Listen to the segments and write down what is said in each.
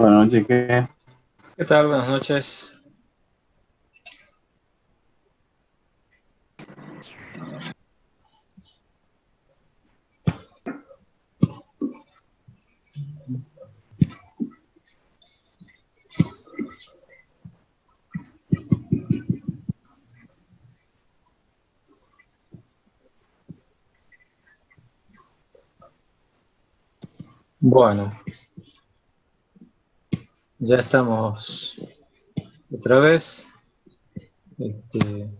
Buenas noches, ¿qué? ¿Qué tal? Buenas noches. Bueno, ya estamos otra vez.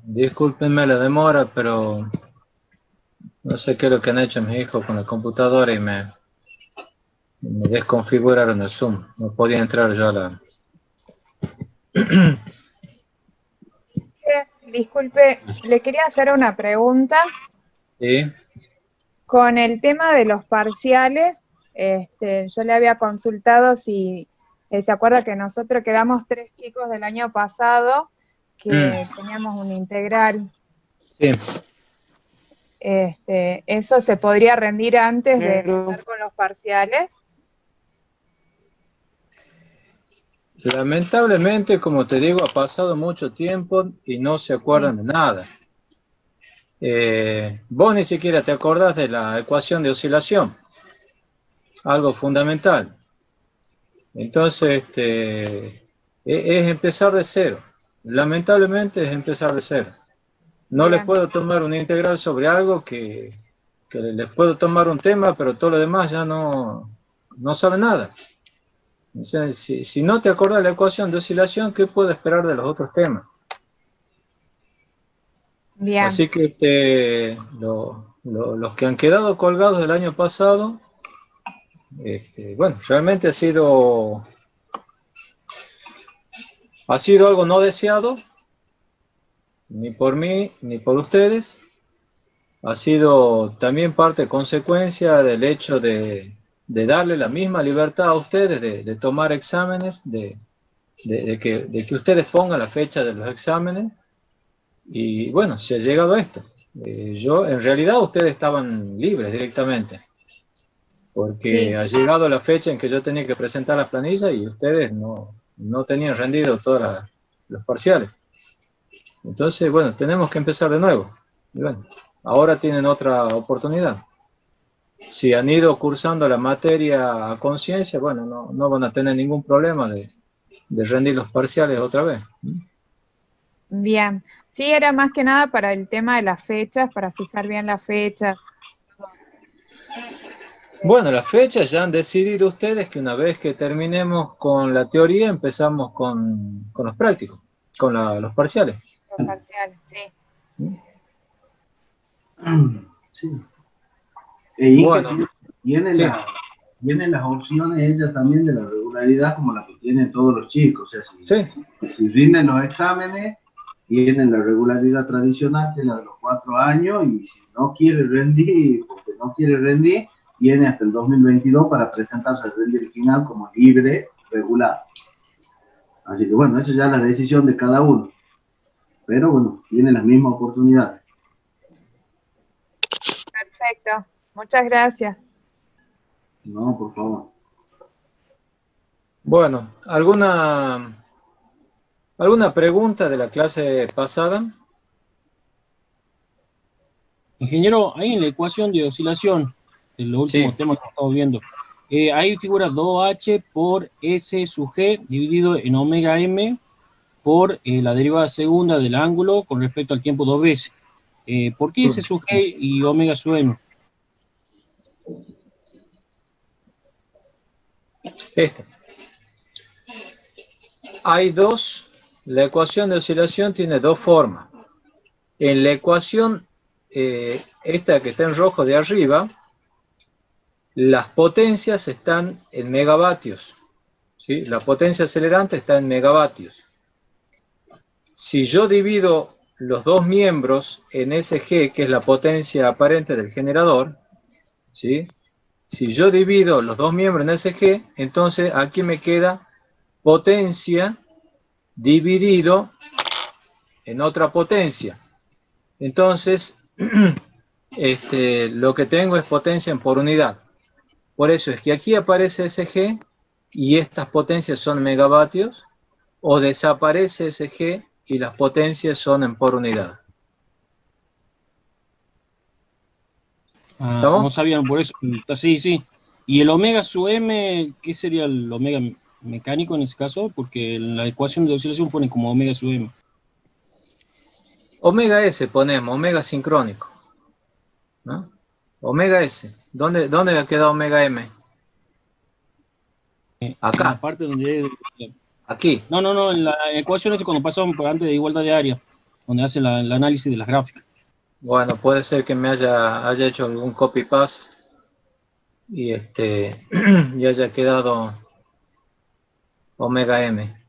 Discúlpenme la demora, pero no sé qué es lo que han hecho mis hijos con la computadora y me desconfiguraron el Zoom. No podía entrar yo a la... Disculpe, le quería hacer una pregunta ¿Sí? con el tema de los parciales. Yo le había consultado si se acuerda que nosotros quedamos 3 chicos del año pasado que teníamos un integral. Sí. ¿Eso se podría rendir antes de empezar con los parciales? Lamentablemente, como te digo, ha pasado mucho tiempo y no se acuerdan de nada. Vos ni siquiera te acordás de la ecuación de oscilación, algo fundamental. Entonces, es empezar de cero. Lamentablemente es empezar de cero. No les Bien. puedo tomar una integral sobre algo que les puedo tomar un tema, pero todo lo demás ya no saben nada. O sea, si no te acuerdas de la ecuación de oscilación, ¿qué puedo esperar de los otros temas? Bien. Así que los que han quedado colgados del año pasado, bueno, realmente ha sido algo no deseado, ni por mí, ni por ustedes. Ha sido también parte consecuencia del hecho de darle la misma libertad a ustedes de tomar exámenes, de que ustedes pongan la fecha de los exámenes. Y bueno, se ha llegado a esto. En realidad ustedes estaban libres directamente, porque Sí. ha llegado la fecha en que yo tenía que presentar las planillas y ustedes no tenían rendido todos los parciales. Entonces, bueno, tenemos que empezar de nuevo. Y bueno, ahora tienen otra oportunidad. Si han ido cursando la materia a conciencia, bueno, no van a tener ningún problema de rendir los parciales otra vez. Bien. Sí, era más que nada para el tema de las fechas, para fijar bien las fechas. Bueno, las fechas ya han decidido ustedes que una vez que terminemos con la teoría, empezamos con los prácticos, con los parciales. Los parciales, sí. Sí. Y Bueno, que tiene, sí, tiene las opciones ella también de la regularidad como la que tienen todos los chicos. O sea, sí. si rinden los exámenes, tienen la regularidad tradicional, que es la de los 4 años, y si no quiere rendir, porque no quiere rendir, tiene hasta el 2022 para presentarse al rendir final como libre regular. Así que bueno, esa ya es la decisión de cada uno. Pero bueno, tiene las mismas oportunidades. Perfecto. Muchas gracias. No, por favor. Bueno, ¿alguna pregunta de la clase pasada? Ingeniero, ahí en la ecuación de oscilación, en los últimos Sí. temas que estamos viendo, ahí figura 2H por S sub G dividido en omega M por la derivada segunda del ángulo con respecto al tiempo 2 veces. ¿Por qué S sub G y omega sub M? La ecuación de oscilación tiene dos formas. En la ecuación, esta que está en rojo de arriba, las potencias están en megavatios, ¿sí? La potencia acelerante está en megavatios. Si yo divido los dos miembros en SG, que es la potencia aparente del generador, ¿sí? Si yo divido los dos miembros en SG, entonces aquí me queda potencia dividido en otra potencia. Entonces, lo que tengo es potencia por unidad. Por eso es que aquí aparece SG y estas potencias son megavatios, o desaparece ese G y las potencias son en por unidad. Ah, no ¿Estamos? sabían por eso. Sí, sí. ¿Y el omega sub m, qué sería el omega mecánico en ese caso? Porque en la ecuación de oscilación pone como omega sub m. Omega S ponemos, omega sincrónico, ¿no? Omega S. ¿Dónde ha quedado omega M? En la Acá, parte donde... aquí. No, no, no, en la ecuación es cuando pasamos por antes de igualdad de área, donde hacen el análisis de las gráficas. Bueno, puede ser que me haya hecho algún copy-paste y, y haya quedado omega M.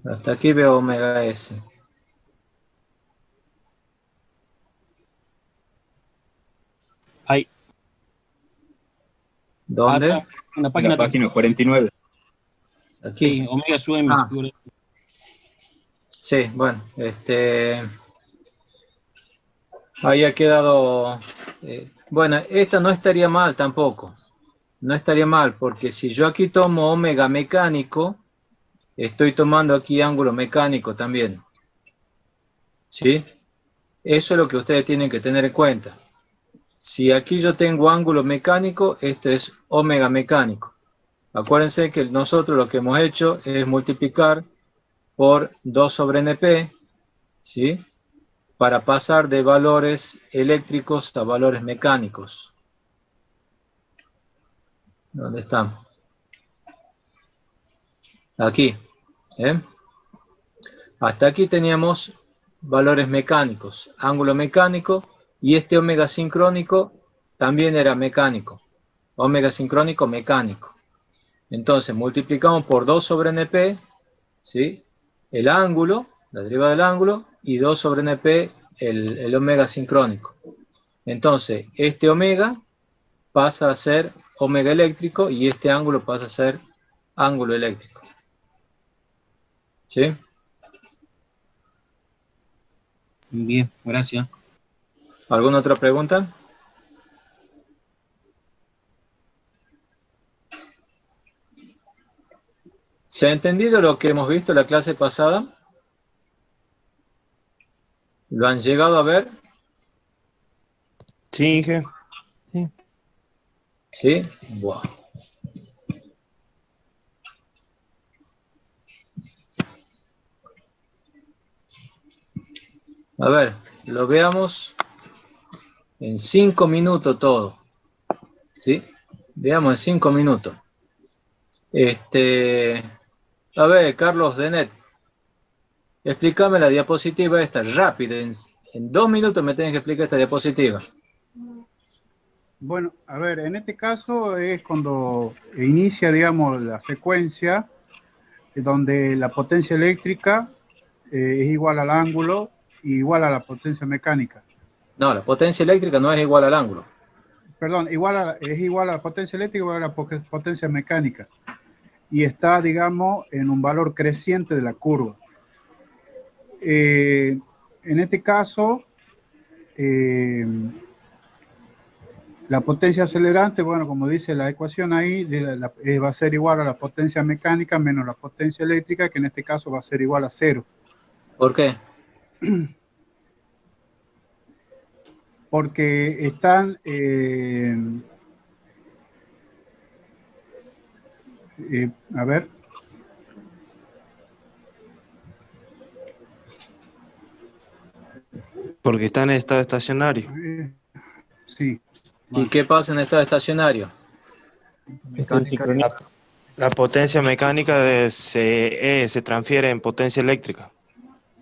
Hasta aquí veo omega S. Ahí, ¿Dónde? atrás, en la En la página 3. página 49. Aquí. Sí, omega sub m. Ah, sí, bueno, ahí ha quedado. Bueno, esta no estaría mal tampoco. No estaría mal, porque si yo aquí tomo omega mecánico, estoy tomando aquí ángulo mecánico también. ¿Sí? Eso es lo que ustedes tienen que tener en cuenta. Si aquí yo tengo ángulo mecánico, esto es omega mecánico. Acuérdense que nosotros lo que hemos hecho es multiplicar por 2 sobre NP, ¿sí? Para pasar de valores eléctricos a valores mecánicos. ¿Dónde están? Aquí. ¿eh? Hasta aquí teníamos valores mecánicos, ángulo mecánico, y este omega sincrónico también era mecánico. Omega sincrónico mecánico. Entonces multiplicamos por 2 sobre NP, ¿sí? El ángulo, la derivada del ángulo, y 2 sobre NP el omega sincrónico. Entonces, este omega pasa a ser omega eléctrico y este ángulo pasa a ser ángulo eléctrico. ¿Sí? Bien, gracias. ¿Alguna otra pregunta? ¿Se ha entendido lo que hemos visto en la clase pasada? ¿Lo han llegado a ver? Sí, Inge. Sí. ¿Sí? Wow. A ver, lo veamos en 5 minutos todo. ¿Sí? Veamos en 5 minutos. A ver, Carlos Denet, explícame la diapositiva esta, rápido. En 2 minutos me tienes que explicar esta diapositiva. Bueno, a ver, en este caso es cuando inicia, digamos, la secuencia donde la potencia eléctrica es igual al ángulo y igual a la potencia mecánica. No, la potencia eléctrica no es igual al ángulo. Perdón, es igual a la potencia eléctrica igual a la potencia mecánica. Y está, digamos, en un valor creciente de la curva. En este caso, la potencia acelerante, bueno, como dice la ecuación ahí, va a ser igual a la potencia mecánica menos la potencia eléctrica, que en este caso va a ser igual a 0. ¿Por qué? Porque están... a ver. Porque está en estado estacionario. Sí. ¿Y qué pasa en estado estacionario? La potencia mecánica se transfiere en potencia eléctrica.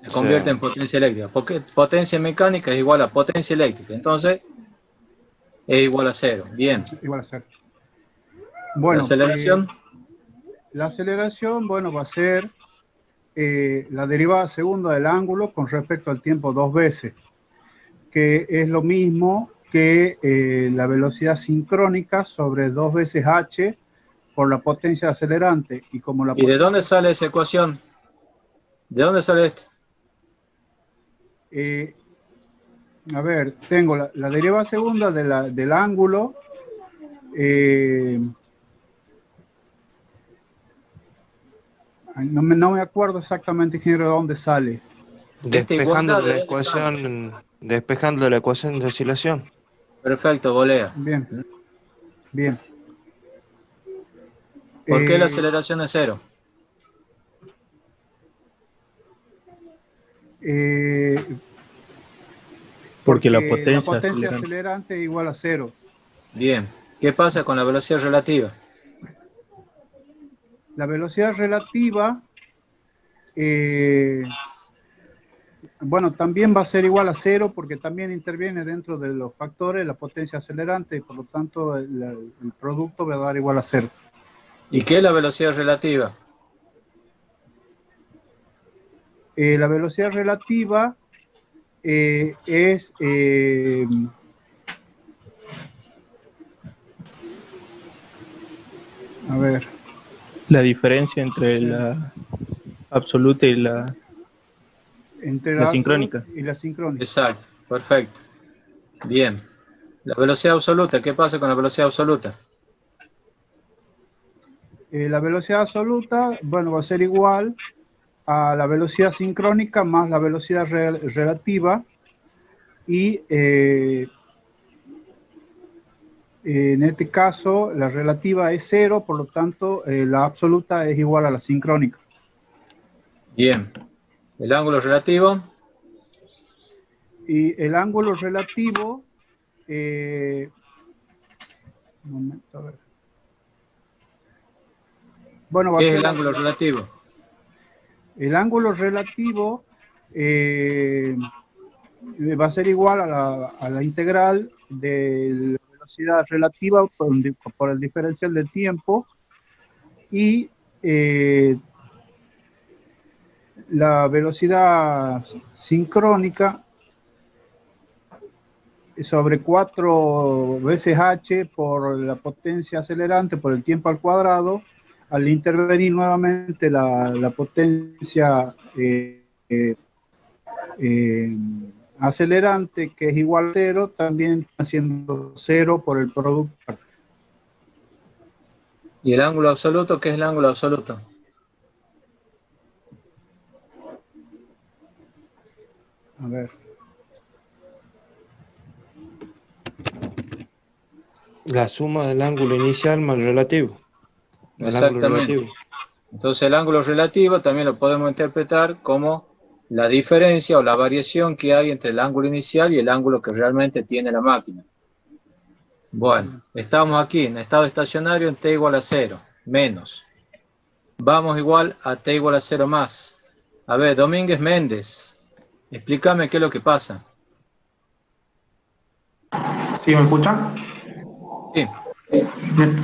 Se convierte en potencia eléctrica. Porque potencia mecánica es igual a potencia eléctrica. Entonces, es igual a 0. Bien. Igual a 0. Bueno, ¿La aceleración? La aceleración, bueno, va a ser la derivada segunda del ángulo con respecto al tiempo 2 veces, que es lo mismo que la velocidad sincrónica sobre 2 veces h por la potencia acelerante. ¿Y de dónde sale esa ecuación? ¿De dónde sale esto? A ver, tengo la derivada segunda del ángulo No me acuerdo exactamente, ingeniero, de dónde sale. ¿Esta igualdad de dónde sale? Despejando la ecuación de oscilación. Perfecto, volea. Bien, bien. ¿Por qué la Eh, aceleración es cero? eh, Porque la porque la potencia potencia acelerante. acelerante es igual a cero. Bien. ¿Qué pasa con la velocidad relativa? La velocidad relativa, eh, bueno, también va a ser igual a cero porque también interviene dentro de los factores la potencia acelerante y por lo tanto el producto va a dar igual a cero. ¿Y qué es la velocidad relativa? La velocidad relativa es, a ver, La diferencia entre la absoluta y entre la la absoluta sincrónica. y la sincrónica. Exacto, perfecto. Bien. La velocidad absoluta, ¿qué pasa con la velocidad absoluta? La velocidad absoluta, bueno, va a ser igual a la velocidad sincrónica más la velocidad relativa y en este caso la relativa es cero, por lo tanto la absoluta es igual a la sincrónica. Bien. El ángulo relativo, Y el ángulo relativo, un momento, a ver. Bueno, va a ¿qué es ser el ángulo relativo? el ángulo relativo va a ser igual a la integral de la velocidad relativa por el diferencial del tiempo y la velocidad sincrónica sobre 4 veces h por la potencia acelerante por el tiempo al cuadrado, al intervenir nuevamente la potencia acelerante, que es igual a cero, también haciendo cero por el producto. ¿Y el ángulo absoluto? ¿Qué es el ángulo absoluto? A ver. La suma del ángulo inicial más el relativo. El ángulo Exactamente. relativo. Entonces el ángulo relativo también lo podemos interpretar como la diferencia o la variación que hay entre el ángulo inicial y el ángulo que realmente tiene la máquina. Bueno, estamos aquí en estado estacionario en t igual a 0, menos. Vamos igual a t igual a 0 más. A ver, Domínguez Méndez, explícame qué es lo que pasa. ¿Sí me escuchan? Sí, Bien.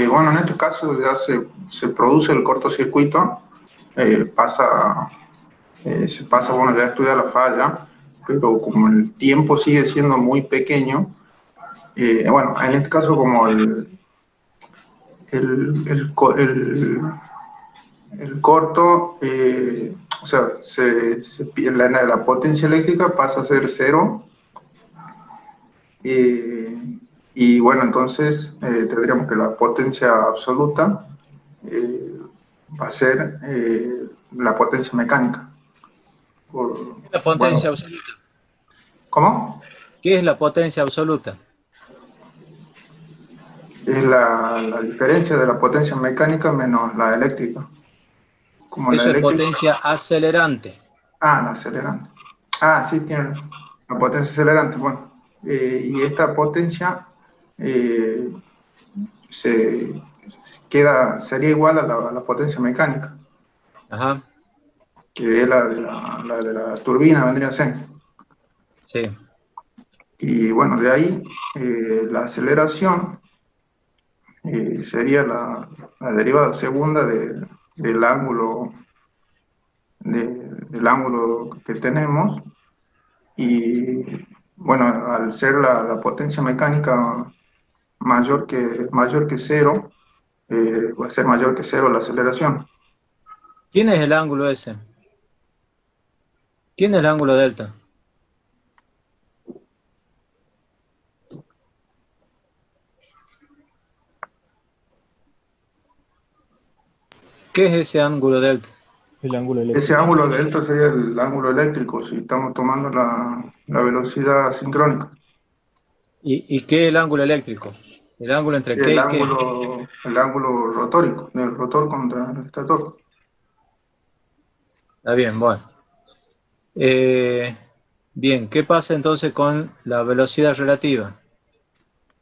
Bueno, en este caso ya se produce el cortocircuito, se pasa, bueno, ya estudia la falla, pero como el tiempo sigue siendo muy pequeño, bueno, en este caso como el, el, co- el- el corto, o sea, la potencia eléctrica pasa a ser cero. Y bueno, entonces tendríamos que la potencia absoluta eh, va a ser la potencia mecánica. ¿qué es la potencia Bueno, absoluta? ¿cómo? ¿Qué es la potencia absoluta? Es la diferencia de la potencia mecánica menos la eléctrica. Como la Eso es eléctrica. potencia acelerante. Ah, la acelerante. Ah, sí, tiene la potencia acelerante. Bueno, y esta potencia eh, se sería igual a la potencia mecánica, Ajá, que es la de la turbina, vendría a ser. sí. Y bueno, de ahí la aceleración sería la derivada segunda del ángulo, del ángulo que tenemos. Y bueno, al ser la potencia mecánica mayor que cero, va a ser mayor que cero la aceleración. ¿Quién es el ángulo ese? ¿Quién es el ángulo delta? ¿Qué es ese ángulo delta? El ángulo eléctrico. Ese ángulo delta sería el ángulo eléctrico, si estamos tomando la velocidad sincrónica. ¿Y qué es el ángulo eléctrico? ¿El ángulo entre Y qué y qué? el ángulo rotórico, del rotor contra el estator. Está bien, bueno. Bien, ¿qué pasa entonces con la velocidad relativa?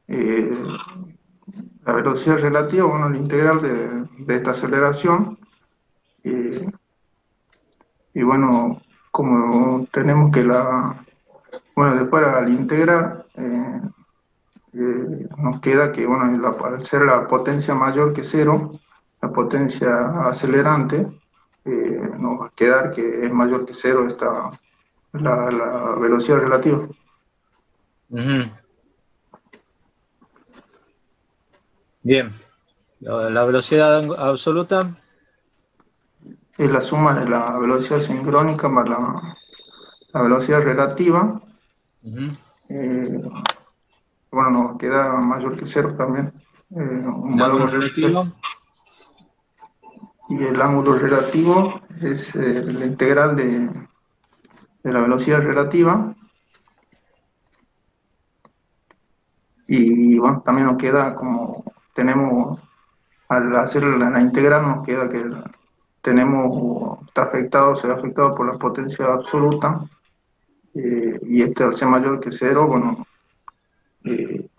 Eh, la velocidad relativa, bueno, el integral de esta aceleración. eh, y bueno, como tenemos que bueno, después al integrar, nos queda que, bueno, al ser la potencia mayor que cero, la potencia acelerante, nos va a quedar que es mayor que cero la velocidad relativa. Ujú. Bien, la velocidad absoluta, Es la suma de la velocidad sincrónica más la velocidad relativa. ujú. Bueno, nos queda mayor que cero también, un El valor ángulo mayor que cero. relativo, Y el ángulo relativo es la integral de la velocidad relativa. Y bueno, también nos queda como tenemos, al hacer la integral, nos queda que está afectado, se ve afectado por la potencia absoluta, y este al ser mayor que cero, bueno, eh,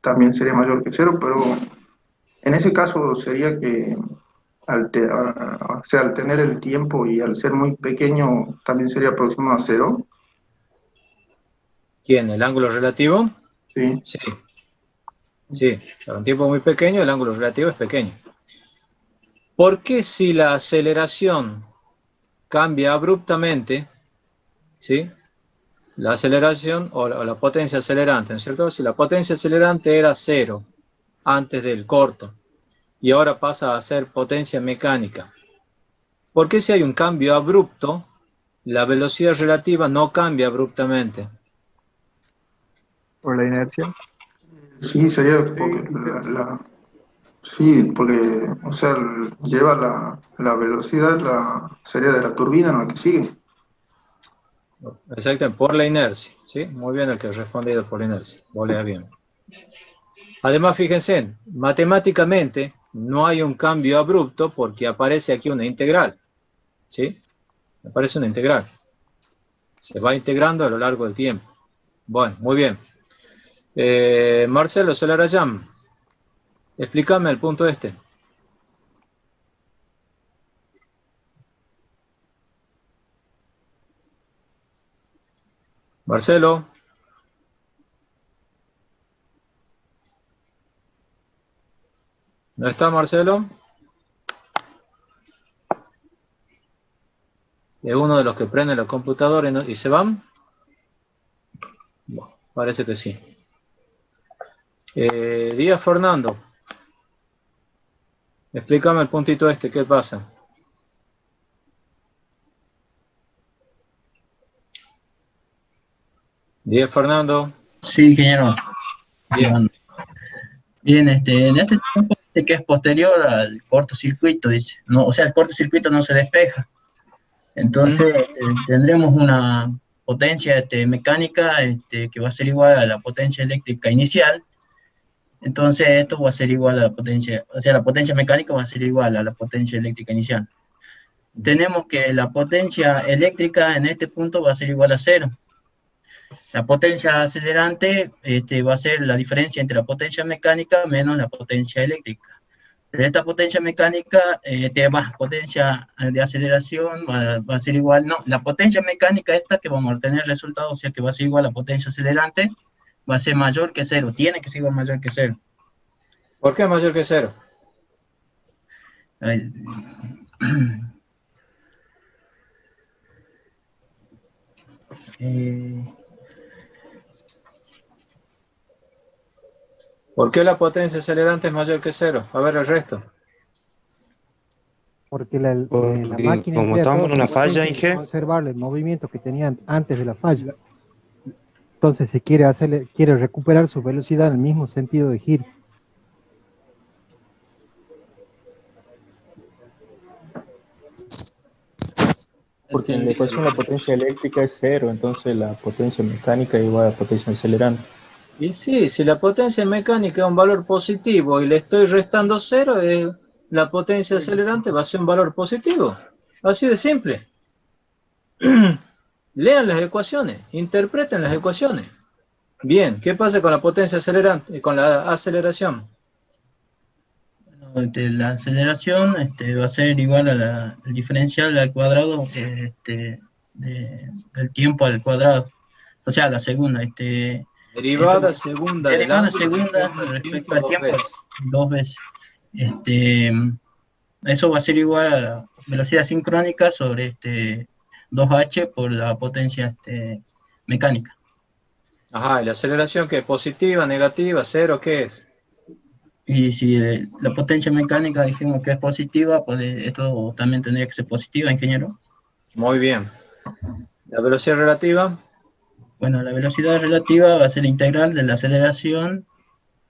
también sería mayor que cero, pero en ese caso sería que o sea, al tener el tiempo y al ser muy pequeño, también sería aproximado a cero. ¿quién? ¿El ángulo relativo? Sí. Sí, sí, para un tiempo muy pequeño el ángulo relativo es pequeño. ¿Por qué si la aceleración cambia abruptamente, ¿sí? La aceleración o la potencia acelerante, ¿no es cierto? Si la potencia acelerante era cero antes del corto y ahora pasa a ser potencia mecánica, ¿por qué si hay un cambio abrupto, la velocidad relativa no cambia abruptamente? Por la inercia. Sí, sería porque Sí, sí, porque, o sea, lleva la velocidad, sería de la turbina en la que sigue. Exactamente, por la inercia, ¿sí? Muy bien el que ha respondido por la inercia, volea bien. Además, fíjense, matemáticamente no hay un cambio abrupto porque aparece aquí una integral, ¿sí? Aparece una integral. Se va integrando a lo largo del tiempo. Bueno, muy bien. Marcelo Solarayán, explícame el punto este. Marcelo. ¿No está Marcelo? ¿Es uno de los que prende los computadores y se van? Bueno, parece que sí. Díaz Fernando, explícame el puntito este, ¿qué pasa? Díaz Fernando. Sí, ingeniero. Bien. Bien, en este tiempo dice que es posterior al cortocircuito, dice. No, o sea, el cortocircuito no se despeja. Entonces, tendremos una potencia mecánica que va a ser igual a la potencia eléctrica inicial. Entonces, esto va a ser igual a la potencia, o sea, la potencia mecánica va a ser igual a la potencia eléctrica inicial. Tenemos que la potencia eléctrica en este punto va a ser igual a cero. La potencia acelerante va a ser la diferencia entre la potencia mecánica menos la potencia eléctrica. Pero esta potencia mecánica, potencia de aceleración va a ser igual, no, la potencia mecánica esta que vamos a obtener resultado, o sea que va a ser igual a la potencia acelerante, va a ser mayor que cero, tiene que ser igual mayor que cero. ¿Por qué mayor que cero? Ay, ¿Por qué la potencia acelerante es mayor que cero? A ver el resto. Porque la Porque máquina como emplea estamos toda en su una falla, potencia en Inge, conservar el movimiento que tenían antes de la falla. Entonces se quiere recuperar su velocidad en el mismo sentido de giro. Porque en la ecuación la potencia eléctrica es cero, entonces la potencia mecánica es igual a la potencia acelerante. Y sí, si la potencia mecánica es un valor positivo y le estoy restando cero, la potencia acelerante va a ser un valor positivo. Así de simple. Lean las ecuaciones, interpreten las ecuaciones. Bien, ¿qué pasa con la potencia acelerante, con la aceleración? La aceleración va a ser igual a el diferencial al cuadrado del tiempo al cuadrado. O sea, la segunda. Derivada segunda del Derivada ángulo segunda respecto respecto al al tiempo tiempo dos veces. Eso va a ser igual a la velocidad sincrónica sobre 2h por la potencia mecánica. Ajá, ¿y la aceleración qué es? ¿Positiva, negativa, cero? ¿Qué es? Y si la potencia mecánica dijimos que es positiva, pues esto también tendría que ser positiva, ingeniero. Muy bien. ¿La velocidad relativa? Bueno, la velocidad relativa va a ser la integral de la aceleración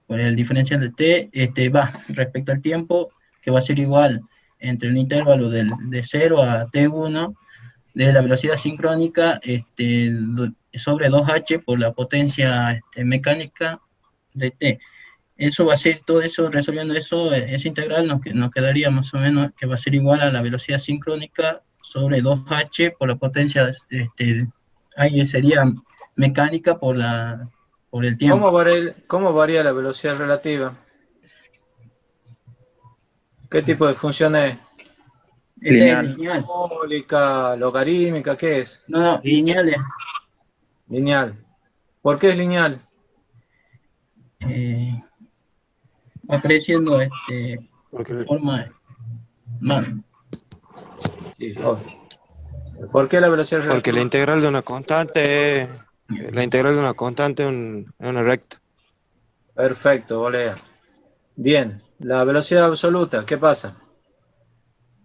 por el diferencial de t, va respecto al tiempo, que va a ser igual entre el intervalo de 0 a t1 de la velocidad sincrónica sobre 2h por la potencia mecánica de t. Eso va a ser, todo eso, resolviendo eso, esa integral nos quedaría más o menos que va a ser igual a la velocidad sincrónica sobre 2h por la potencia, ahí sería mecánica por el tiempo. ¿Cómo varía la velocidad relativa? ¿Qué tipo de función es? Lineal. Es lineal. Parabólica, logarítmica, ¿qué es? No, lineal es. Lineal. ¿Por qué es lineal? Va creciendo forma. Sí, ¿por qué la velocidad relativa? Porque la integral de una constante es una recta. Perfecto, volea. Bien, la velocidad absoluta, ¿qué pasa?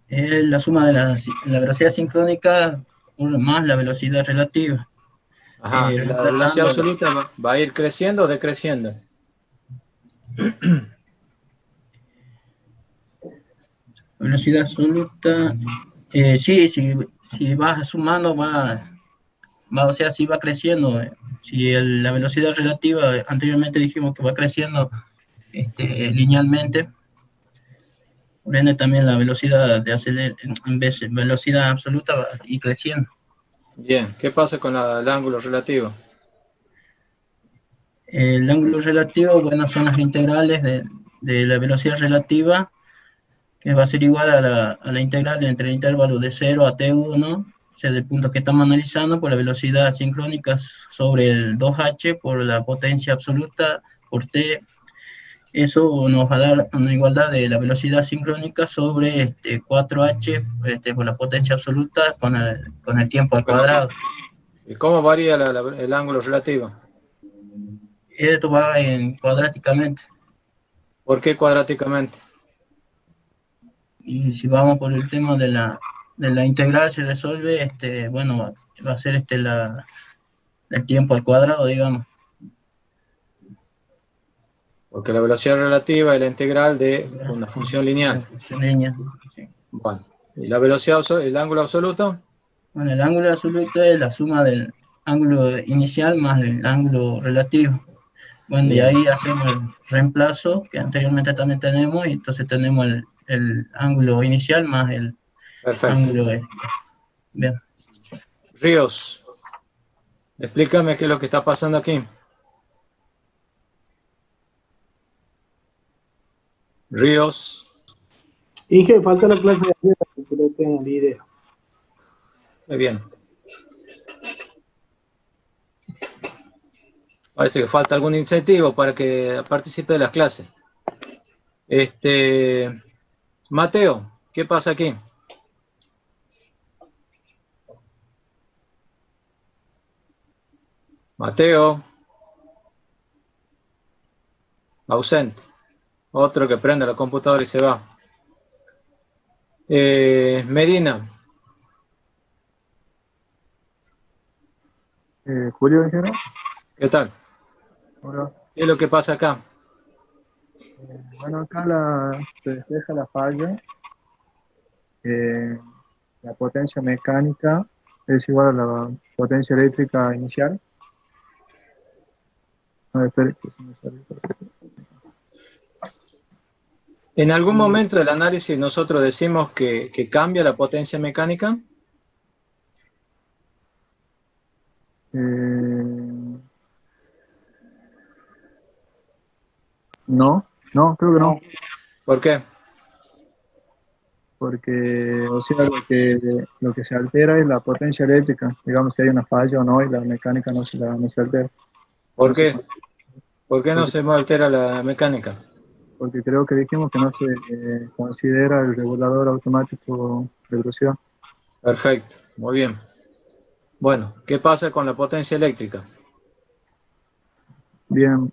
Es la suma de la velocidad sincrónica más la velocidad relativa. Ajá, ¿y la velocidad absoluta va a ir creciendo o decreciendo? Velocidad absoluta, sí, si vas sumando, o sea, si va creciendo. Si la velocidad relativa, anteriormente dijimos que va creciendo linealmente, por ende también la velocidad en vez de velocidad absoluta va a ir creciendo. Bien, ¿qué pasa con el ángulo relativo? El ángulo relativo, bueno, son las integrales de la velocidad relativa, que va a ser igual a la integral entre el intervalo de 0 a t1, o sea, del punto que estamos analizando, por la velocidad sincrónica sobre el 2h por la potencia absoluta por t. Eso nos va a dar una igualdad de la velocidad sincrónica sobre 4h por la potencia absoluta con el tiempo al cuadrado. ¿Y cómo varía el ángulo relativo? Esto va cuadráticamente. ¿Por qué cuadráticamente? Y si vamos por el tema de la integral, se resuelve, bueno, va a ser el tiempo al cuadrado, digamos. Porque la velocidad relativa es la integral de una función lineal. Sí. Bueno, ¿y la velocidad, el ángulo absoluto? Bueno, el ángulo absoluto es la suma del ángulo inicial más el ángulo relativo. Bueno, y ahí hacemos el reemplazo que anteriormente también tenemos, y entonces tenemos el ángulo inicial más el ángulo. Bien. Ríos, explícame qué es lo que está pasando aquí. Ríos. Inge, falta la clase de ayer, porque no tengo ni idea. Muy bien. Parece que falta algún incentivo para que participe de las clases. Mateo, ¿qué pasa aquí? Mateo. Ausente. Otro que prende la computadora y se va. Medina. Julio, ingeniero. ¿Qué tal? Hola. ¿Qué es lo que pasa acá? Bueno, acá se despeja la falla. la potencia mecánica es igual a la potencia eléctrica inicial. A ver, espere, que se me salió. En algún momento del análisis nosotros decimos que cambia la potencia mecánica. No, creo que no. ¿Por qué? Porque, o sea, lo que se altera es la potencia eléctrica. Digamos, si hay una falla o no, y la mecánica no se altera. ¿Por Entonces, qué? ¿Por qué no se altera la mecánica? porque creo que dijimos que no se considera el regulador automático de velocidad. Perfecto, muy bien. Bueno, ¿qué pasa con la potencia eléctrica? Bien,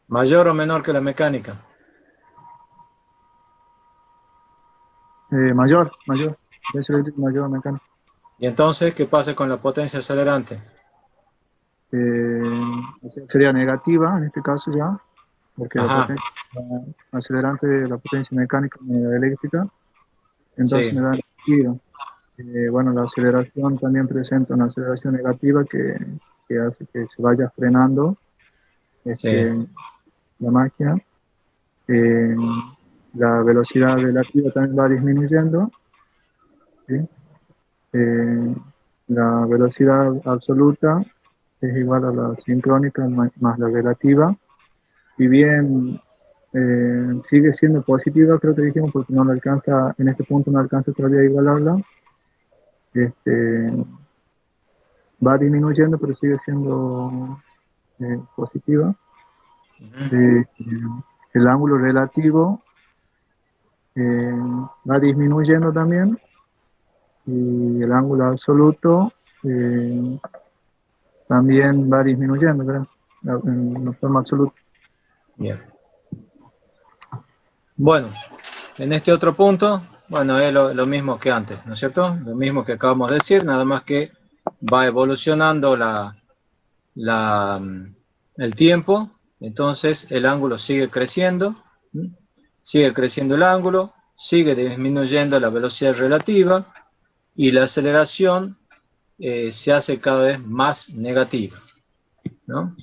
¿Mayor o menor que la mecánica? mayor, potencia eléctrica mayor mecánica. ¿Y entonces qué pasa con la potencia acelerante? O sea, sería negativa en este caso ya, porque la Ajá, potencia acelerante de la potencia mecánica me da eléctrica, entonces sí, me da negativa. Bueno, la aceleración también presenta una aceleración negativa que hace que se vaya frenando sí, la máquina. Eh, la velocidad relativa también va disminuyendo, ¿sí? Eh, la velocidad absoluta es igual a la sincrónica más la relativa. Si bien sigue siendo positiva, creo que dijimos, porque no le alcanza, en este punto no alcanza todavía a igualarla, va disminuyendo, pero sigue siendo positiva. El ángulo relativo va disminuyendo también, y el ángulo absoluto también va disminuyendo, ¿verdad? En forma absoluta. bien. Bueno, en este otro punto, bueno, es lo mismo que antes, ¿no es cierto? Lo mismo que acabamos de decir, nada más que va evolucionando el tiempo, entonces el ángulo sigue creciendo, ¿sí? Sigue creciendo el ángulo, sigue disminuyendo la velocidad relativa y la aceleración se hace cada vez más negativa, ¿no?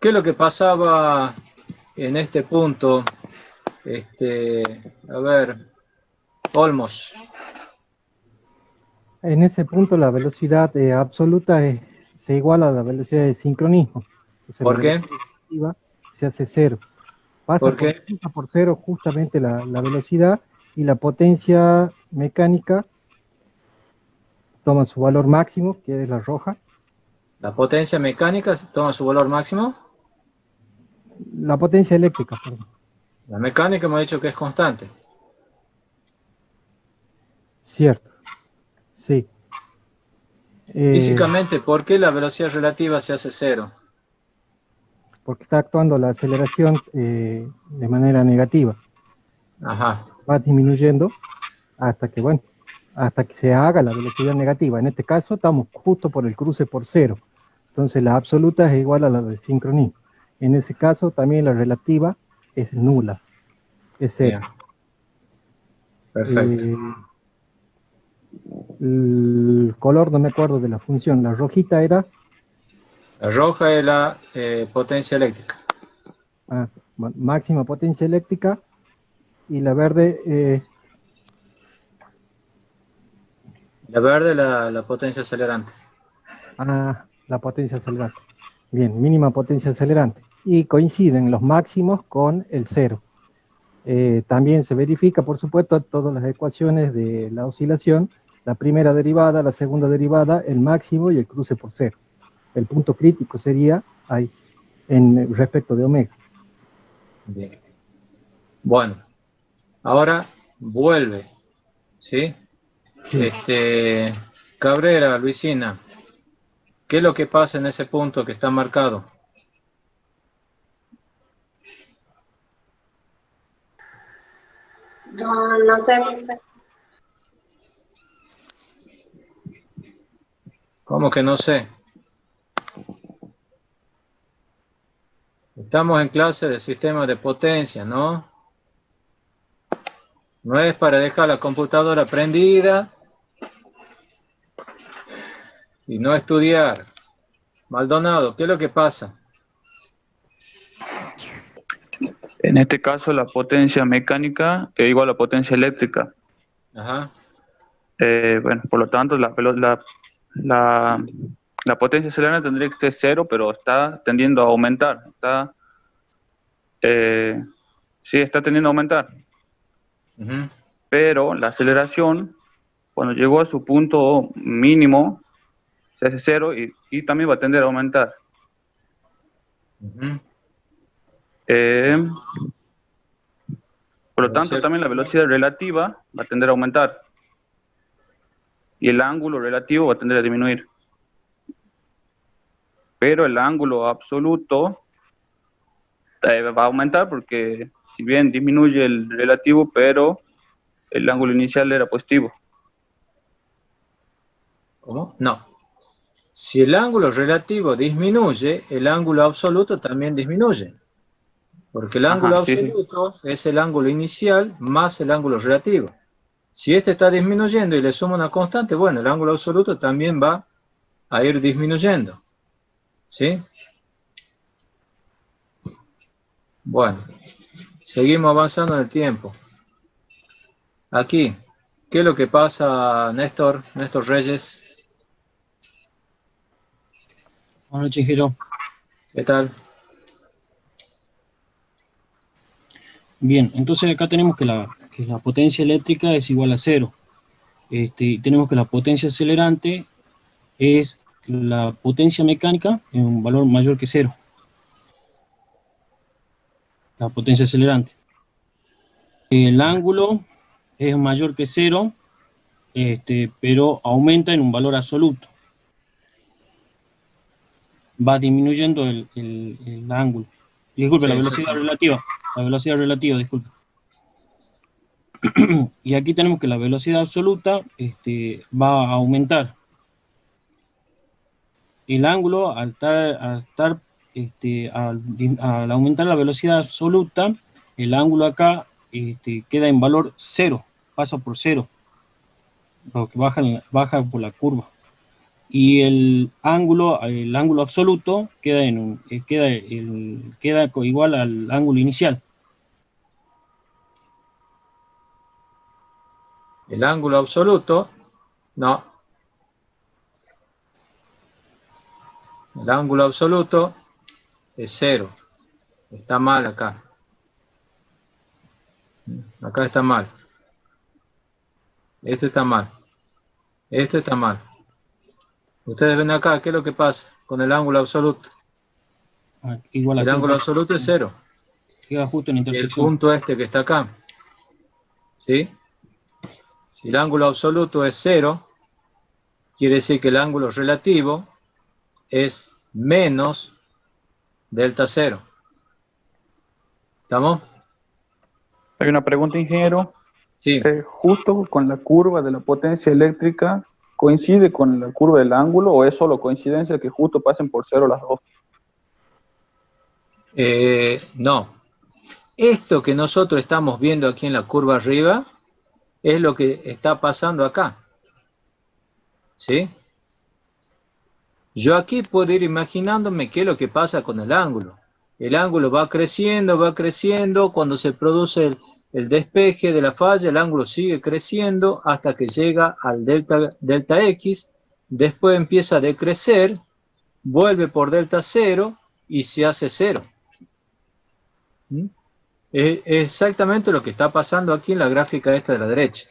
¿Qué es lo que pasaba en este punto? A ver, Olmos. En ese punto la velocidad absoluta se iguala a la velocidad de sincronismo. Entonces, ¿Por la qué? velocidad relativa se hace cero. ¿Por qué? Pasa por cero justamente la velocidad, y la potencia mecánica toma su valor máximo, que es la roja. ¿La potencia mecánica toma su valor máximo? La potencia eléctrica, perdón. La mecánica hemos dicho que es constante. Cierto, sí. Físicamente, ¿por qué la velocidad relativa se hace cero? Porque está actuando la aceleración de manera negativa. Ajá. Va disminuyendo hasta que, bueno, hasta que se haga la velocidad negativa. En este caso estamos justo por el cruce por cero. Entonces la absoluta es igual a la de sincronismo. En ese caso también la relativa es nula, es cero. Bien. Perfecto. El color no me acuerdo de la función. La rojita era La roja es la potencia eléctrica. máxima potencia eléctrica, y la verde La verde la potencia acelerante. la potencia acelerante. Bien, mínima potencia acelerante. Y coinciden los máximos con el cero. También se verifica, por supuesto, todas las ecuaciones de la oscilación: la primera derivada, la segunda derivada, el máximo y el cruce por cero. El punto crítico sería ahí, en respecto de omega. Bien. Bueno, ahora vuelve, ¿sí? Sí. Cabrera, Luisina, ¿qué es lo que pasa en ese punto que está marcado? No sé, profe. ¿Cómo que no sé? Estamos en clase de sistemas de potencia, ¿no? No es para dejar la computadora prendida y no estudiar. Maldonado, ¿qué es lo que pasa? En este caso, la potencia mecánica es igual a la potencia eléctrica. Ajá. Bueno, por lo tanto, la potencia acelerante tendría que ser cero, pero está tendiendo a aumentar. Sí, está tendiendo a aumentar. Ujú. Pero la aceleración, cuando llegó a su punto mínimo, se hace cero y también va a tender a aumentar. Ujú. Por lo tanto, también la velocidad relativa va a tender a aumentar. Y el ángulo relativo va a tender a disminuir. Pero el ángulo absoluto va a aumentar porque si bien disminuye el relativo, pero el ángulo inicial era positivo. ¿Cómo? No. Si el ángulo relativo disminuye, el ángulo absoluto también disminuye. Porque el ángulo Ajá, sí, sí. absoluto es el ángulo inicial más el ángulo relativo. Si este está disminuyendo y le suma una constante, bueno, el ángulo absoluto también va a ir disminuyendo. ¿Sí? Bueno, seguimos avanzando en el tiempo. Aquí, ¿qué es lo que pasa, Néstor Reyes? Buenas noches, Jero. ¿Qué tal? Bien, entonces acá tenemos que la potencia eléctrica es igual a cero. Tenemos que la potencia acelerante es la potencia mecánica en un valor mayor que cero. La potencia acelerante. El ángulo es mayor que cero, pero aumenta en un valor absoluto. Va disminuyendo el ángulo. Disculpe, la velocidad relativa. La velocidad relativa, disculpe. Y aquí tenemos que la velocidad absoluta va a aumentar. El ángulo, al aumentar la velocidad absoluta, el ángulo acá queda en valor cero, pasa por cero, porque baja por la curva. Y el ángulo absoluto queda igual al ángulo inicial. El ángulo absoluto, no. El ángulo absoluto es cero. Está mal acá. Acá está mal. Esto está mal. Esto está mal. Ustedes ven acá, ¿qué es lo que pasa con el ángulo absoluto? Igual a El cero. ángulo absoluto es cero. Queda justo en la El intersección. punto este que está acá. ¿Sí? Si el ángulo absoluto es cero, quiere decir que el ángulo relativo es menos delta cero. ¿Estamos? Hay una pregunta, ingeniero. Sí. Justo con la curva de la potencia eléctrica, ¿coincide con la curva del ángulo o es solo coincidencia que justo pasen por cero las dos? No. Esto que nosotros estamos viendo aquí en la curva arriba es lo que está pasando acá. ¿Sí? Yo aquí puedo ir imaginándome qué es lo que pasa con el ángulo. El ángulo va creciendo, cuando se produce el despeje de la falla, el ángulo sigue creciendo hasta que llega al delta X, después empieza a decrecer, vuelve por delta cero y se hace cero. ¿Mm? Es exactamente lo que está pasando aquí en la gráfica esta de la derecha.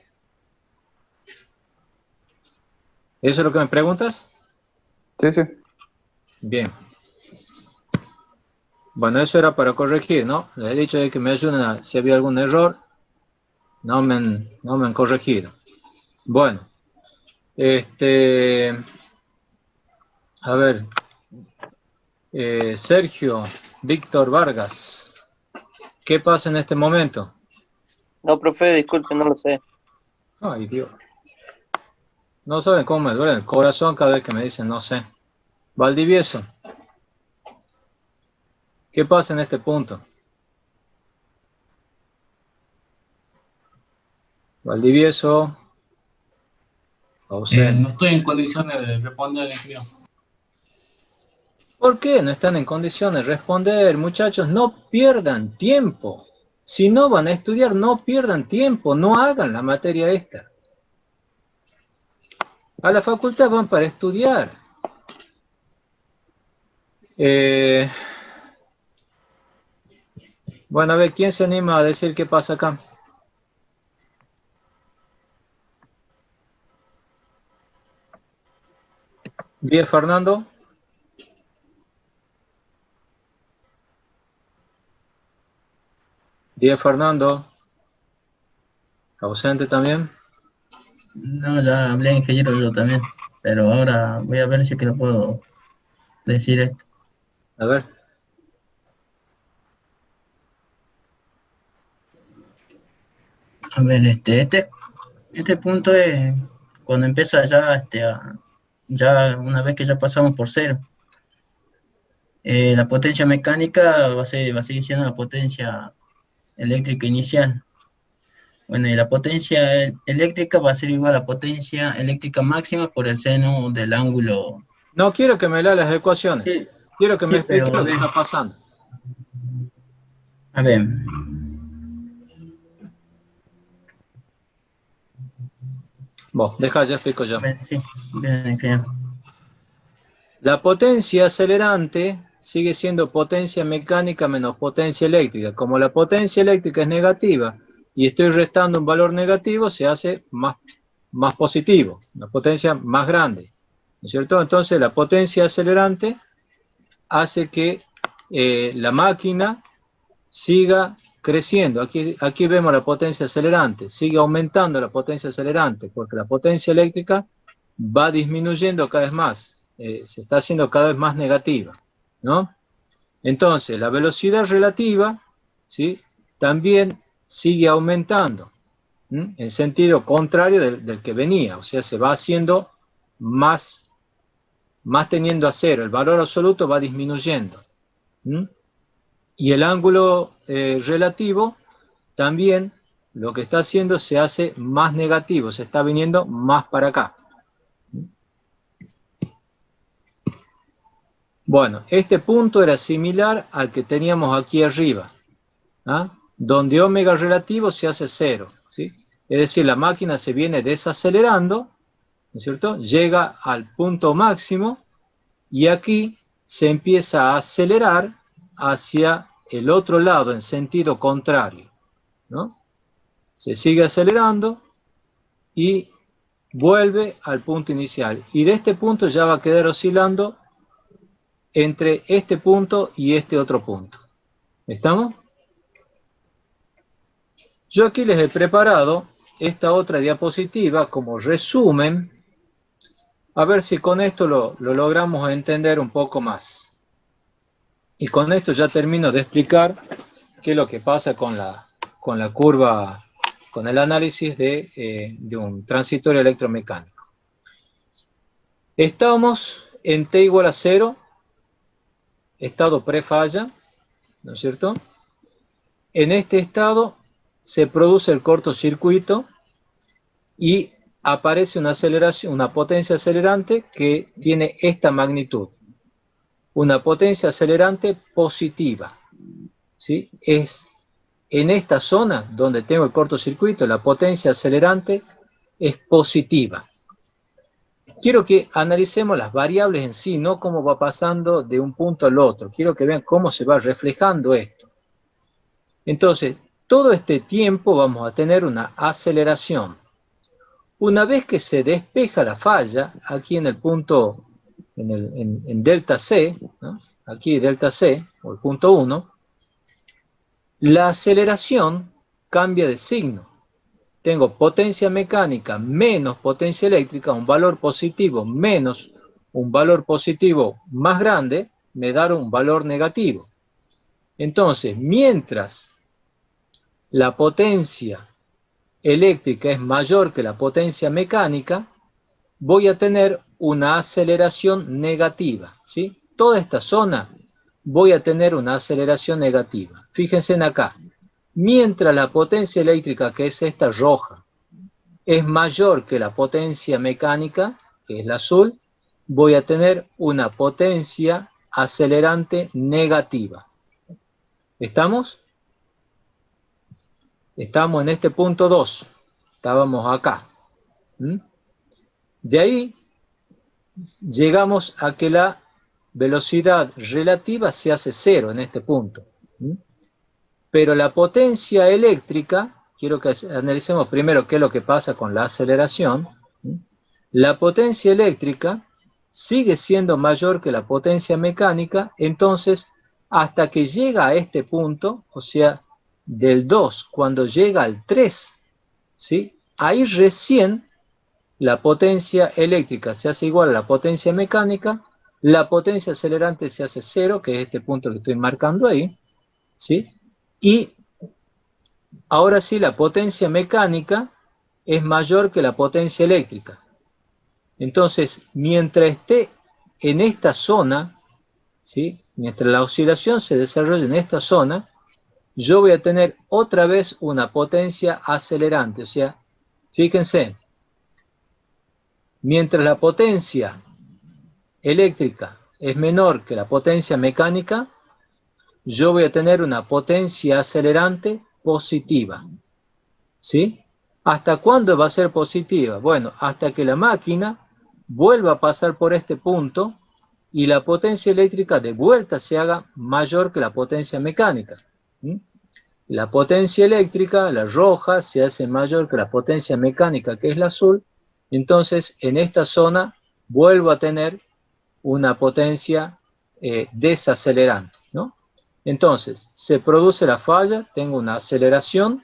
¿Eso es lo que me preguntas? Sí, sí. Bien. Bueno, eso era para corregir, ¿no? Les he dicho de que me ayuden si había algún error. No me han corregido. Bueno. A ver. Sergio Víctor Vargas. ¿Qué pasa en este momento? No, profe, disculpe, no lo sé. Ay, Dios. No saben cómo me duele el corazón cada vez que me dicen no sé. Valdivieso. ¿Qué pasa en este punto? Valdivieso. Ausente. No estoy en condiciones de responder, ingeniero. ¿Por qué no están en condiciones de responder, muchachos? No pierdan tiempo. Si no van a estudiar, no pierdan tiempo. No hagan la materia esta. A la facultad van para estudiar. Bueno, a ver, ¿quién se anima a decir qué pasa acá? Bien, Fernando. Bien, Fernando. ¿Ausente también? No, ya hablé, ingeniero, yo también. Pero ahora voy a ver si es que lo puedo decir esto. A ver. A ver, este punto es cuando empieza ya, ya una vez que ya pasamos por cero. La potencia mecánica va a seguir siendo la potencia eléctrica inicial. Bueno, y la potencia eléctrica va a ser igual a la potencia eléctrica máxima por el seno del ángulo. No quiero que me lea las ecuaciones. Sí, quiero que me explique pero, lo que está pasando. A ver. Vos, deja, ya explico yo. Sí, bien, bien. La potencia acelerante sigue siendo potencia mecánica menos potencia eléctrica. Como la potencia eléctrica es negativa y estoy restando un valor negativo, se hace más positivo, una potencia más grande, ¿no es cierto? Entonces la potencia acelerante hace que la máquina siga creciendo. Aquí vemos la potencia acelerante, sigue aumentando la potencia acelerante, porque la potencia eléctrica va disminuyendo cada vez más, se está haciendo cada vez más negativa, ¿no? Entonces, la velocidad relativa, ¿sí?, también sigue aumentando, en sentido contrario del que venía, o sea, se va haciendo más teniendo a cero, el valor absoluto va disminuyendo. Y el ángulo relativo también lo que está haciendo se hace más negativo, se está viniendo más para acá. Bueno, este punto era similar al que teníamos aquí arriba, donde omega relativo se hace cero, ¿sí? Es decir, la máquina se viene desacelerando, ¿no es cierto? Llega al punto máximo y aquí se empieza a acelerar hacia el otro lado en sentido contrario, ¿no? Se sigue acelerando y vuelve al punto inicial. Y de este punto ya va a quedar oscilando entre este punto y este otro punto. ¿Estamos? Yo aquí les he preparado esta otra diapositiva como resumen, a ver si con esto lo logramos entender un poco más. Y con esto ya termino de explicar qué es lo que pasa con la curva, con el análisis de un transitorio electromecánico. Estamos en T igual a 0, estado prefalla, ¿no es cierto? En este estado se produce el cortocircuito y aparece una aceleración, una potencia acelerante que tiene esta magnitud. Una potencia acelerante positiva, ¿sí? Es en esta zona donde tengo el cortocircuito, la potencia acelerante es positiva. Quiero que analicemos las variables en sí, no cómo va pasando de un punto al otro. Quiero que vean cómo se va reflejando esto. Entonces, todo este tiempo vamos a tener una aceleración. Una vez que se despeja la falla, aquí en el punto, en delta C, ¿no?, aquí delta C, o el punto 1, la aceleración cambia de signo. Tengo potencia mecánica menos potencia eléctrica, un valor positivo menos un valor positivo más grande, me da un valor negativo. Entonces, mientras la potencia eléctrica es mayor que la potencia mecánica, voy a tener una aceleración negativa, ¿sí? Toda esta zona voy a tener una aceleración negativa. Fíjense en acá. Mientras la potencia eléctrica, que es esta roja, es mayor que la potencia mecánica, que es la azul, voy a tener una potencia acelerante negativa. ¿Estamos? Estamos en este punto 2. Estábamos acá. De ahí llegamos a que la velocidad relativa se hace 0 en este punto. Pero la potencia eléctrica, quiero que analicemos primero qué es lo que pasa con la aceleración. La potencia eléctrica sigue siendo mayor que la potencia mecánica, entonces hasta que llega a este punto, o sea, del 2, cuando llega al 3, ¿sí? Ahí recién la potencia eléctrica se hace igual a la potencia mecánica, la potencia acelerante se hace 0, que es este punto que estoy marcando ahí, ¿sí? Y ahora sí, la potencia mecánica es mayor que la potencia eléctrica. Entonces, mientras esté en esta zona, ¿sí? Mientras la oscilación se desarrolle en esta zona, yo voy a tener otra vez una potencia acelerante. O sea, fíjense, mientras la potencia eléctrica es menor que la potencia mecánica, yo voy a tener una potencia acelerante positiva. ¿Sí? ¿Hasta cuándo va a ser positiva? Bueno, hasta que la máquina vuelva a pasar por este punto y la potencia eléctrica de vuelta se haga mayor que la potencia mecánica. La potencia eléctrica, la roja, se hace mayor que la potencia mecánica, que es la azul. Entonces, en esta zona vuelvo a tener una potencia desacelerante, ¿no? Entonces, se produce la falla, tengo una aceleración,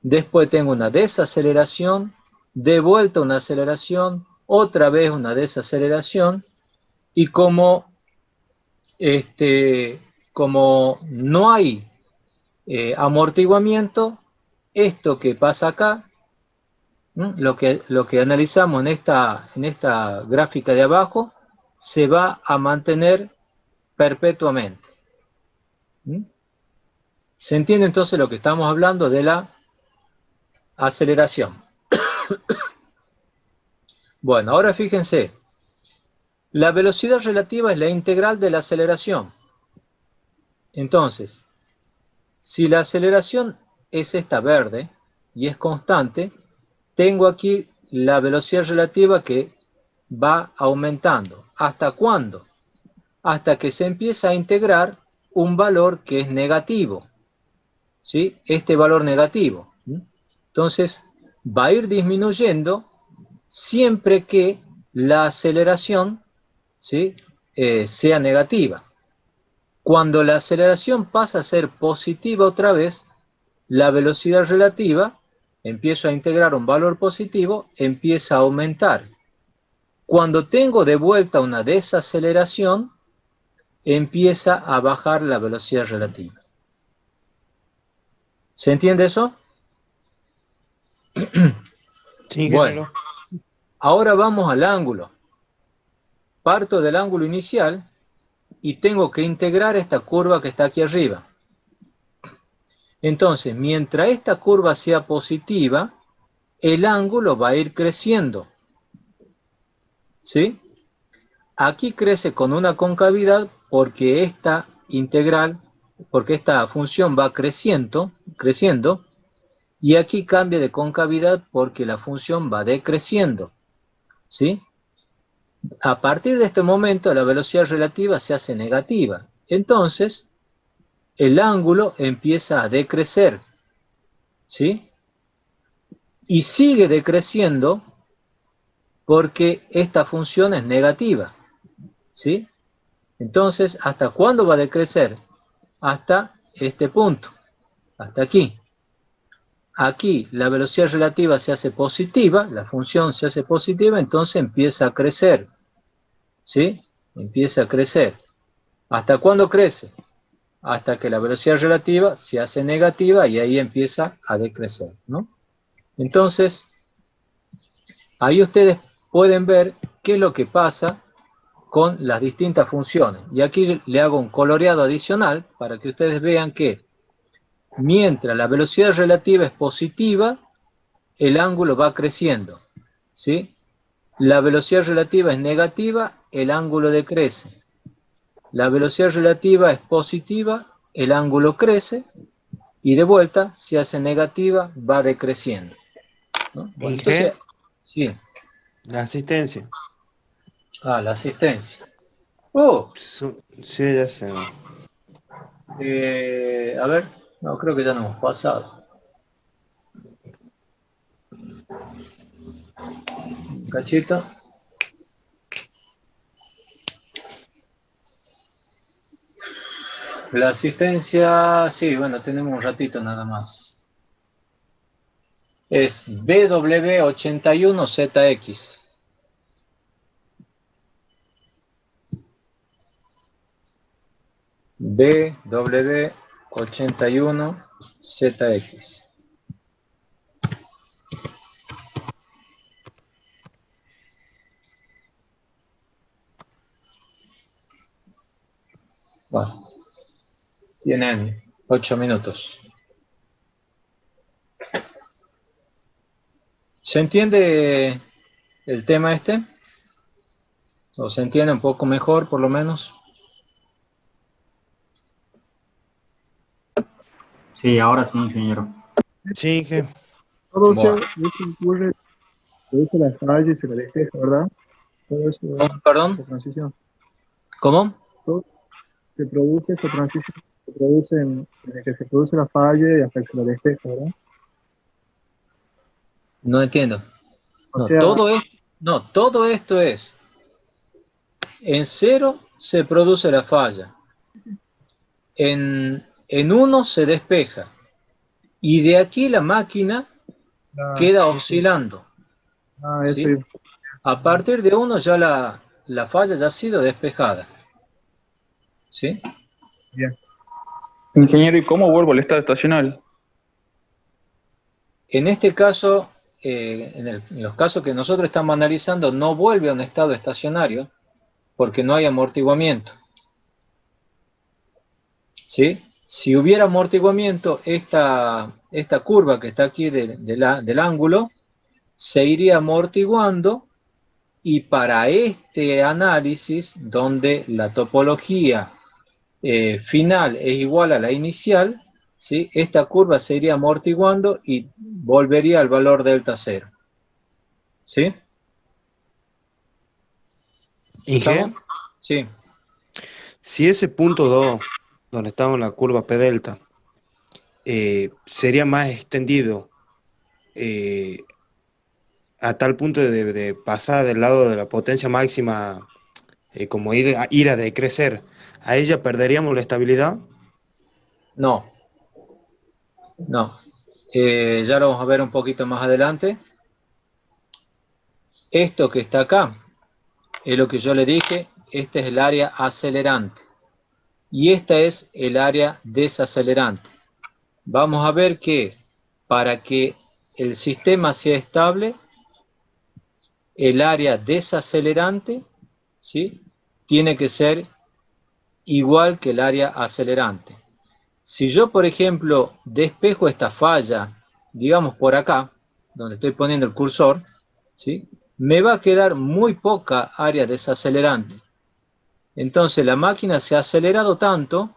después tengo una desaceleración, de vuelta una aceleración, otra vez una desaceleración, y como no hay amortiguamiento, esto que pasa acá, lo que analizamos en esta gráfica de abajo, se va a mantener perpetuamente. ¿Se entiende entonces lo que estamos hablando de la aceleración? Bueno, ahora fíjense, la velocidad relativa es la integral de la aceleración. Entonces, si la aceleración es esta verde y es constante, tengo aquí la velocidad relativa que va aumentando. ¿Hasta cuándo? Hasta que se empieza a integrar un valor que es negativo. ¿Sí? Este valor negativo. Entonces, va a ir disminuyendo siempre que la aceleración, ¿sí? Sea negativa. Cuando la aceleración pasa a ser positiva otra vez, la velocidad relativa, empiezo a integrar un valor positivo, empieza a aumentar. Cuando tengo de vuelta una desaceleración, empieza a bajar la velocidad relativa. ¿Se entiende eso? Sí, bueno, ahora vamos al ángulo. Parto del ángulo inicial y tengo que integrar esta curva que está aquí arriba. Entonces, mientras esta curva sea positiva, el ángulo va a ir creciendo. ¿Sí? Aquí crece con una concavidad porque esta integral, porque esta función va creciendo, y aquí cambia de concavidad porque la función va decreciendo. ¿Sí? A partir de este momento la velocidad relativa se hace negativa. Entonces, el ángulo empieza a decrecer. ¿Sí? Y sigue decreciendo porque esta función es negativa. ¿Sí? Entonces, ¿hasta cuándo va a decrecer? Hasta este punto, hasta aquí. Aquí la velocidad relativa se hace positiva, la función se hace positiva, entonces empieza a crecer. ¿Sí? Empieza a crecer. ¿Hasta cuándo crece? Hasta que la velocidad relativa se hace negativa y ahí empieza a decrecer, ¿no? Entonces, ahí ustedes pueden ver qué es lo que pasa con las distintas funciones. Y aquí le hago un coloreado adicional para que ustedes vean que mientras la velocidad relativa es positiva, el ángulo va creciendo, ¿sí? La velocidad relativa es negativa, el ángulo decrece. La velocidad relativa es positiva, el ángulo crece, y de vuelta, si hace negativa, va decreciendo, ¿no? Bueno, entonces, sí. La asistencia. Ah, la asistencia. Sí, ya sé. A ver, no, creo que ya nos hemos pasado. Un cachito. La asistencia, sí, bueno, tenemos un ratito nada más. Es BW81ZX. BW81ZX. Bueno, tienen 8 minutos. ¿Se entiende el tema este? ¿O se entiende un poco mejor, por lo menos? Sí, ahora sí, ingeniero. Sí, Inge. Todo eso, Bueno. eso ocurre, produce la falla y se la despeja, ¿verdad? Todo eso, ¿Perdón? esa transición. ¿Cómo? Todo se produce, esa transición se produce desde que se produce la falla y hasta que se la despeja, ¿verdad? No entiendo. O sea, Todo esto es, en 0 se produce la falla, en 1 se despeja, y de aquí la máquina queda oscilando. eso ¿sí? A partir de 1 ya la falla ya ha sido despejada. ¿Sí? Bien. Ingeniero, ¿y cómo vuelvo al estado estacionario? En este caso, en los casos que nosotros estamos analizando, no vuelve a un estado estacionario porque no hay amortiguamiento. ¿Sí? Si hubiera amortiguamiento, esta curva que está aquí del ángulo se iría amortiguando, y para este análisis, donde la topología final es igual a la inicial, ¿sí? Esta curva se iría amortiguando y volvería al valor delta 0. ¿Sí? Inge, sí. Si ese punto 2, donde estamos en la curva P delta, sería más extendido a tal punto de pasar del lado de la potencia máxima, como ir a decrecer, ¿a ella perderíamos la estabilidad? No. Ya lo vamos a ver un poquito más adelante. Esto que está acá es lo que yo le dije, este es el área acelerante y esta es el área desacelerante. Vamos a ver que para que el sistema sea estable, el área desacelerante, ¿sí?, tiene que ser igual que el área acelerante. Si yo, por ejemplo, despejo esta falla, digamos por acá, donde estoy poniendo el cursor, ¿sí?, me va a quedar muy poca área desacelerante. Entonces la máquina se ha acelerado tanto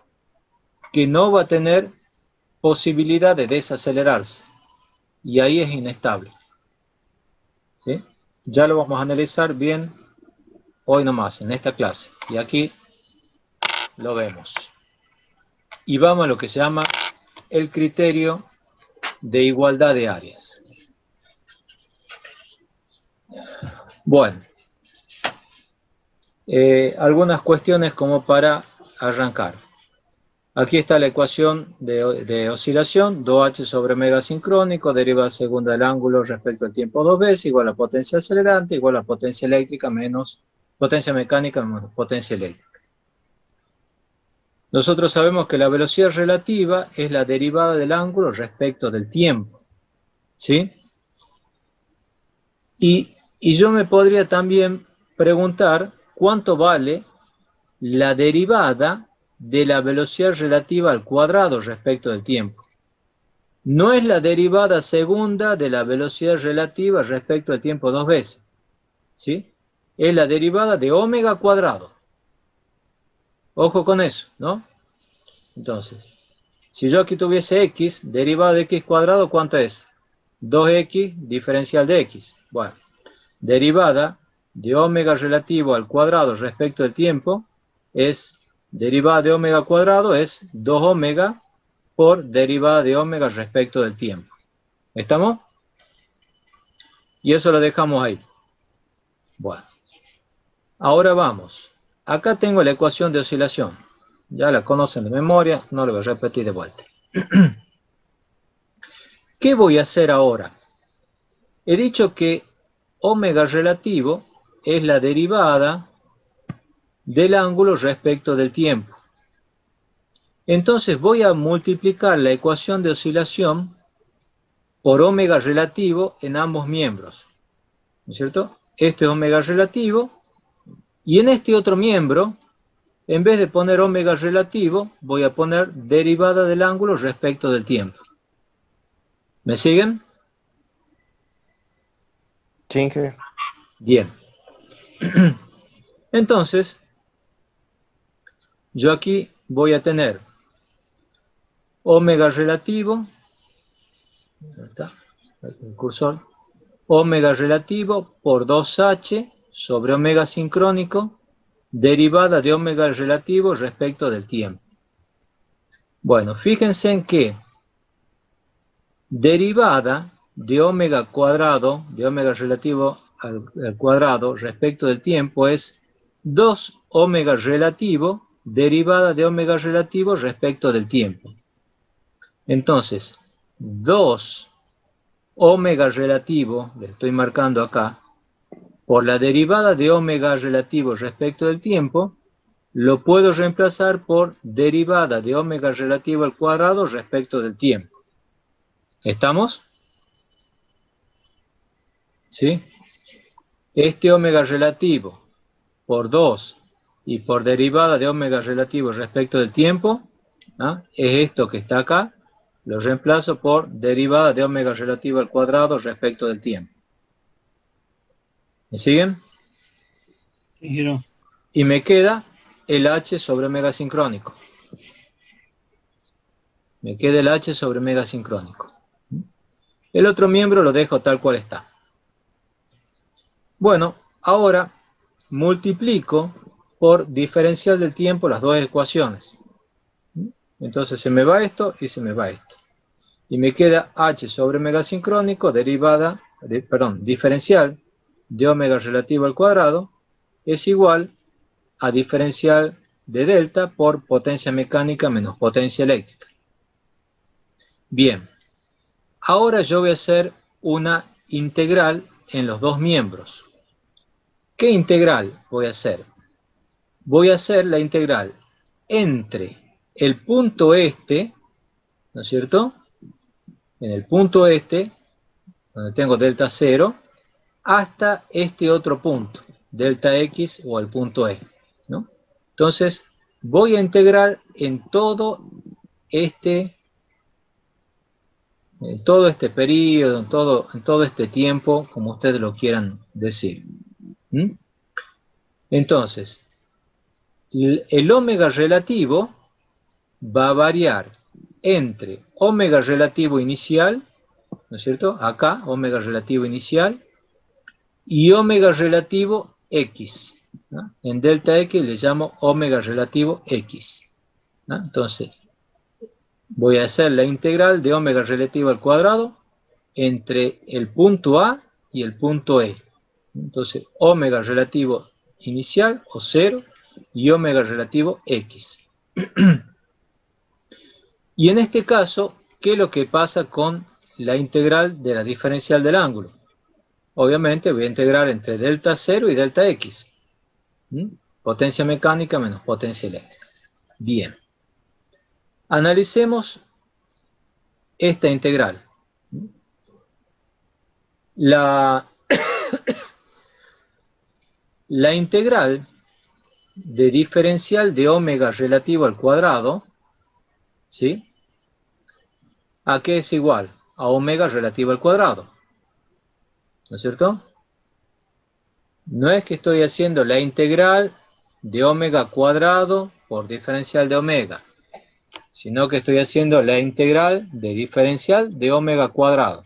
que no va a tener posibilidad de desacelerarse. Y ahí es inestable. ¿Sí? Ya lo vamos a analizar bien hoy nomás, en esta clase. Y aquí lo vemos. Y vamos a lo que se llama el criterio de igualdad de áreas. Bueno, algunas cuestiones como para arrancar. Aquí está la ecuación de oscilación, 2h sobre omega sincrónico, derivada segunda del ángulo respecto al tiempo 2 veces, igual a potencia acelerante, igual a potencia eléctrica menos potencia mecánica menos potencia eléctrica. Nosotros sabemos que la velocidad relativa es la derivada del ángulo respecto del tiempo. ¿Sí? Y yo me podría también preguntar cuánto vale la derivada de la velocidad relativa al cuadrado respecto del tiempo. no es la derivada segunda de la velocidad relativa respecto al tiempo dos veces, ¿sí? Es la derivada de omega cuadrado. Ojo con eso, ¿no? Entonces, si yo aquí tuviese x, derivada de x cuadrado, ¿cuánto es? 2x diferencial de x. Bueno, derivada de omega relativo al cuadrado respecto del tiempo es, derivada de omega cuadrado es 2 omega por derivada de omega respecto del tiempo. ¿Estamos? Y eso lo dejamos ahí. Bueno, ahora vamos. Acá tengo la ecuación de oscilación. Ya la conocen de memoria, no lo voy a repetir de vuelta. ¿Qué voy a hacer ahora? He dicho que omega relativo es la derivada del ángulo respecto del tiempo. Entonces voy a multiplicar la ecuación de oscilación por omega relativo en ambos miembros. ¿No es cierto? Este es omega relativo. Y en este otro miembro, en vez de poner omega relativo, voy a poner derivada del ángulo respecto del tiempo. ¿Me siguen? Sí. Bien. Entonces, yo aquí voy a tener omega relativo, ¿dónde está? El cursor, omega relativo por 2h sobre omega sincrónico, derivada de omega relativo respecto del tiempo. Bueno, fíjense en que derivada de omega cuadrado, de omega relativo al cuadrado respecto del tiempo es 2 omega relativo, derivada de omega relativo respecto del tiempo. Entonces, 2 omega relativo, le estoy marcando acá, por la derivada de omega relativo respecto del tiempo, lo puedo reemplazar por derivada de omega relativo al cuadrado respecto del tiempo. ¿Estamos? ¿Sí? Este omega relativo por 2 y por derivada de omega relativo respecto del tiempo, ¿ah? Es esto que está acá, lo reemplazo por derivada de omega relativo al cuadrado respecto del tiempo. ¿Me siguen? Sí, no. Y me queda el h sobre omega sincrónico. Me queda el h sobre omega sincrónico. El otro miembro lo dejo tal cual está. Bueno, ahora multiplico por diferencial del tiempo las dos ecuaciones. Entonces se me va esto y se me va esto. Y me queda h sobre omega sincrónico derivada, diferencial de omega relativo al cuadrado es igual a diferencial de delta por potencia mecánica menos potencia eléctrica. Bien, ahora yo voy a hacer una integral en los dos miembros. ¿Qué integral voy a hacer? Voy a hacer la integral entre el punto este, ¿no es cierto? En el punto este, donde tengo delta 0, hasta este otro punto, delta x o el punto E, ¿no? Entonces, voy a integrar en todo este periodo, en todo este tiempo, como ustedes lo quieran decir. Entonces, el omega relativo va a variar entre omega relativo inicial, ¿no es cierto? Acá, omega relativo inicial, y omega relativo x, ¿no? En delta x le llamo omega relativo x, ¿no? Entonces, voy a hacer la integral de omega relativo al cuadrado entre el punto A y el punto E. Entonces, omega relativo inicial o 0 y omega relativo x. Y en este caso, ¿qué es lo que pasa con la integral de la diferencial del ángulo? Obviamente voy a integrar entre delta 0 y delta x. Potencia mecánica menos potencia eléctrica. Bien. Analicemos esta integral. La integral de diferencial de omega relativo al cuadrado, ¿sí? ¿A qué es igual? A omega relativo al cuadrado. ¿No es cierto? No es que estoy haciendo la integral de omega cuadrado por diferencial de omega, sino que estoy haciendo la integral de diferencial de omega cuadrado.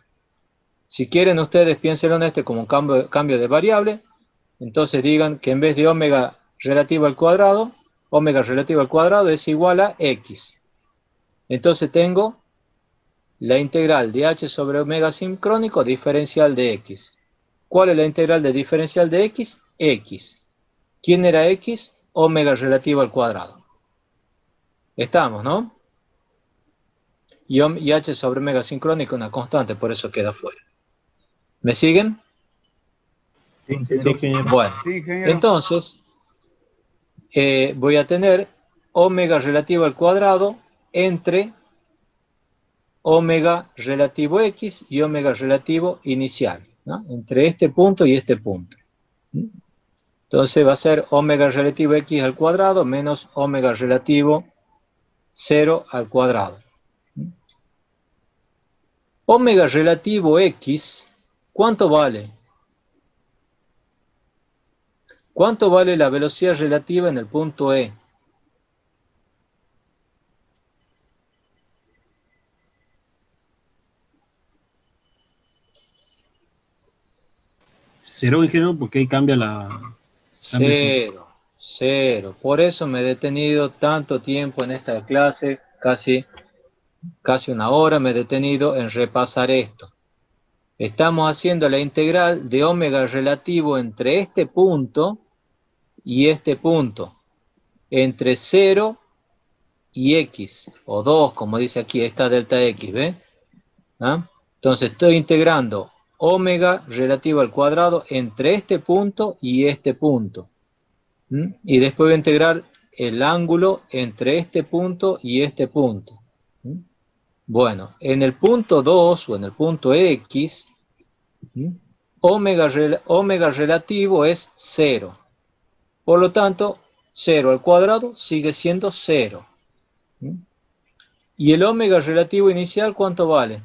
Si quieren ustedes piénsenlo en este como un cambio de variable, entonces digan que en vez de omega relativo al cuadrado es igual a x. Entonces tengo la integral de h sobre omega sincrónico diferencial de x. ¿Cuál es la integral de diferencial de x? X. ¿Quién era x? Omega relativo al cuadrado. Estamos, ¿no? Y h sobre omega sincrónico es una constante, por eso queda fuera. ¿Me siguen? Sí, ingeniero. Bueno, Sí, ingeniero. entonces voy a tener omega relativo al cuadrado entre omega relativo x y omega relativo inicial, ¿no? Entre este punto y este punto. Entonces va a ser omega relativo x al cuadrado menos omega relativo 0 al cuadrado. Omega relativo x, ¿cuánto vale? ¿Cuánto vale la velocidad relativa en el punto E? Cero, ingeniero, porque ahí cambia cambia el signo. Cero. Por eso me he detenido tanto tiempo en esta clase, casi una hora me he detenido en repasar esto. Estamos haciendo la integral de omega relativo entre este punto y este punto, entre 0 y x, o 2, como dice aquí, esta delta x, ¿ves? ¿Ah? Entonces estoy integrando omega relativo al cuadrado entre este punto y este punto. Y después voy a integrar el ángulo entre este punto y este punto. Bueno, en el punto 2 o en el punto X, omega relativo es 0. Por lo tanto, 0 al cuadrado sigue siendo 0. ¿Y el omega relativo inicial cuánto vale?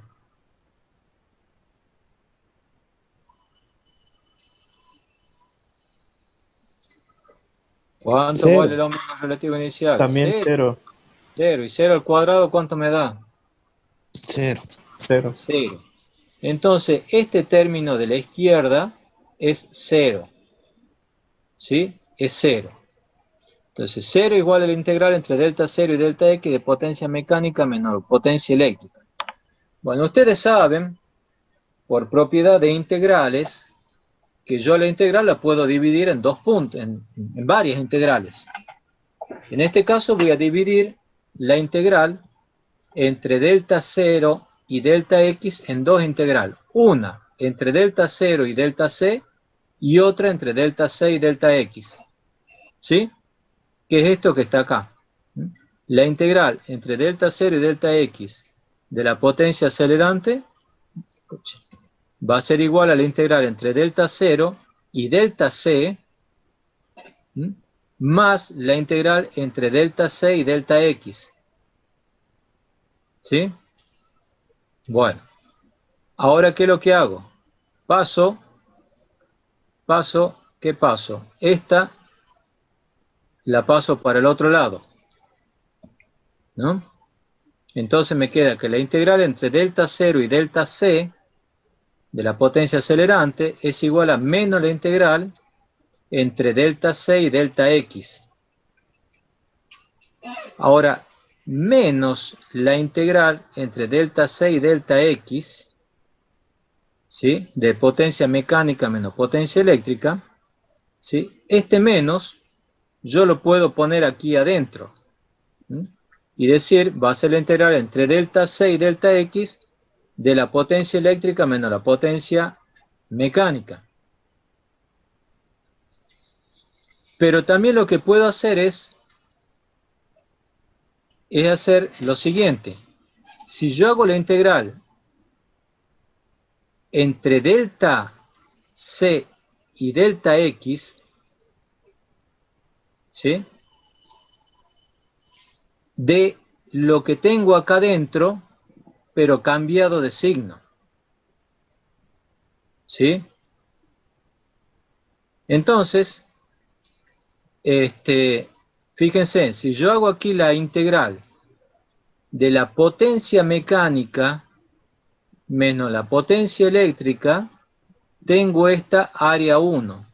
¿Cuánto Cero. vale el omega relativo inicial? También 0. 0. ¿Y 0 al cuadrado cuánto me da? 0. 0. 0. Entonces, este término de la izquierda es 0. ¿Sí? Es 0. Entonces, 0 igual a la integral entre delta 0 y delta x de potencia mecánica menor potencia eléctrica. Bueno, ustedes saben, por propiedad de integrales, que yo la integral la puedo dividir en dos puntos, en varias integrales. En este caso voy a dividir la integral entre delta 0 y delta x en dos integrales. Una entre delta 0 y delta c y otra entre delta c y delta x. ¿Sí? ¿Qué es esto que está acá? La integral entre delta 0 y delta x de la potencia acelerante va a ser igual a la integral entre delta 0 y delta c más la integral entre delta c y delta x. ¿Sí? Bueno, ahora ¿qué es lo que hago? ¿Qué paso? Esta la paso para el otro lado, ¿no? Entonces me queda que la integral entre delta 0 y delta c de la potencia acelerante es igual a menos la integral entre delta c y delta x. Ahora, menos la integral entre delta c y delta x, ¿sí? De potencia mecánica menos potencia eléctrica, ¿sí? Este menos yo lo puedo poner aquí adentro, ¿sí? Y decir, va a ser la integral entre delta c y delta x de la potencia eléctrica menos la potencia mecánica. Pero también lo que puedo hacer es hacer lo siguiente. Si yo hago la integral entre delta c y delta x, ¿sí? De lo que tengo acá adentro, pero cambiado de signo. ¿Sí? Entonces, fíjense, si yo hago aquí la integral de la potencia mecánica menos la potencia eléctrica, tengo esta área 1.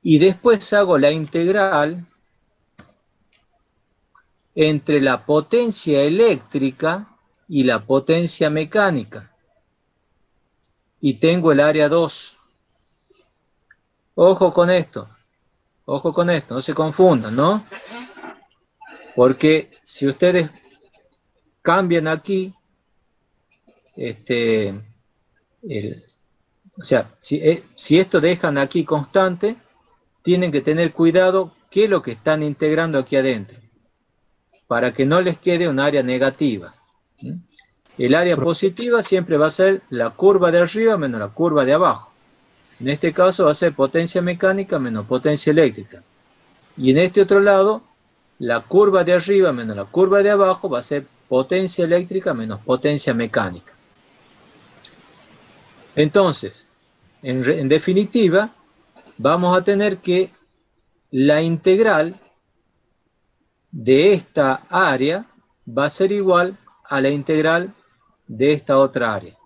Y después hago la integral entre la potencia eléctrica y la potencia mecánica. Y tengo el área 2. Ojo con esto, no se confundan, ¿no? Porque si ustedes cambian aquí, o sea, si esto dejan aquí constante, tienen que tener cuidado qué es lo que están integrando aquí adentro, para que no les quede un área negativa. El área positiva siempre va a ser la curva de arriba menos la curva de abajo. En este caso va a ser potencia mecánica menos potencia eléctrica. Y en este otro lado, la curva de arriba menos la curva de abajo va a ser potencia eléctrica menos potencia mecánica. Entonces, en definitiva, vamos a tener que la integral de esta área va a ser igual a la integral de esta otra área,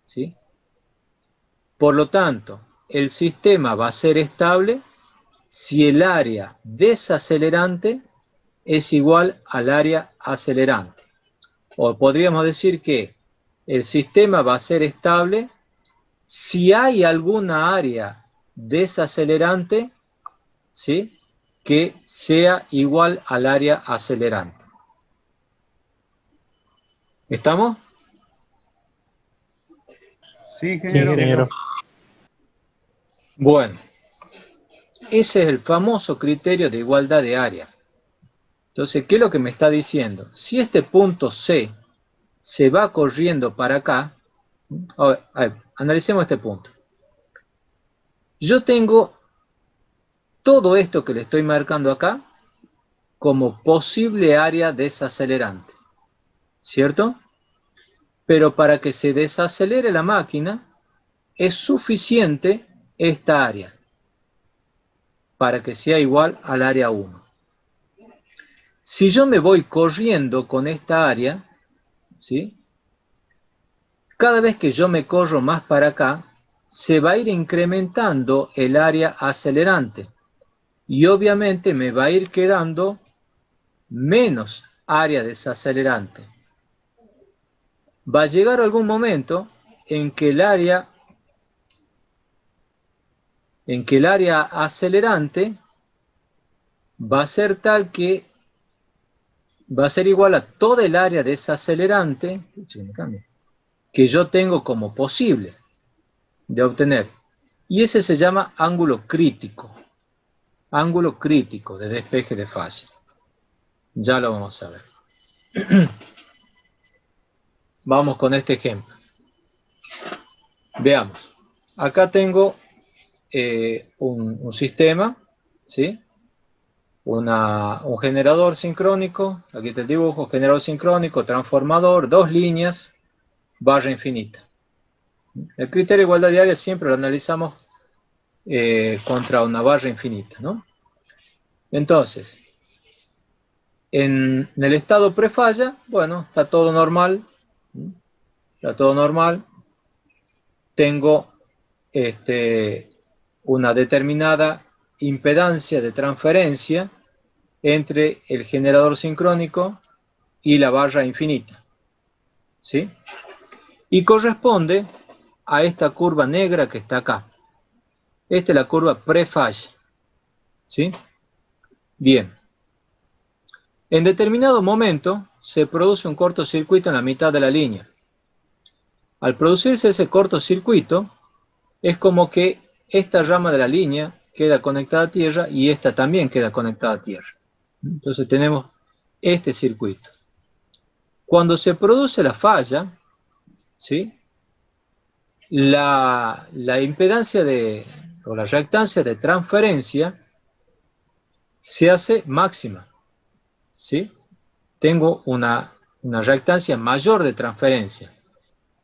¿sí? Por lo tanto, el sistema va a ser estable si el área desacelerante es igual al área acelerante. O podríamos decir que el sistema va a ser estable si hay alguna área desacelerante, ¿sí?, que sea igual al área acelerante. ¿Estamos? Sí, ingeniero. Bueno, ese es el famoso criterio de igualdad de área. Entonces, ¿qué es lo que me está diciendo? Si este punto C se va corriendo para acá, a ver, analicemos este punto. Yo tengo todo esto que le estoy marcando acá como posible área desacelerante, ¿cierto? Pero para que se desacelere la máquina, es suficiente esta área para que sea igual al área 1. Si yo me voy corriendo con esta área, ¿sí?, cada vez que yo me corro más para acá, se va a ir incrementando el área acelerante y obviamente me va a ir quedando menos área desacelerante. Va a llegar algún momento en que el área acelerante va a ser tal que va a ser igual a toda el área desacelerante que yo tengo como posible de obtener. Y ese se llama ángulo crítico de despeje de falla. Ya lo vamos a ver. Vamos con este ejemplo. Veamos. Acá tengo un sistema, ¿sí?, un generador sincrónico, aquí te dibujo, generador sincrónico, transformador, 2 líneas, barra infinita. El criterio de igualdad de área siempre lo analizamos contra una barra infinita, ¿no? Entonces, en el estado prefalla, bueno, está todo normal, tengo una determinada impedancia de transferencia entre el generador sincrónico y la barra infinita, ¿sí? Y corresponde a esta curva negra que está acá. Esta es la curva prefalla, ¿sí? Bien. En determinado momento se produce un cortocircuito en la mitad de la línea. Al producirse ese cortocircuito, es como que esta rama de la línea queda conectada a tierra y esta también queda conectada a tierra. Entonces tenemos este circuito. Cuando se produce la falla, ¿sí?, la impedancia o la reactancia de transferencia se hace máxima, ¿sí? Tengo una una reactancia mayor de transferencia.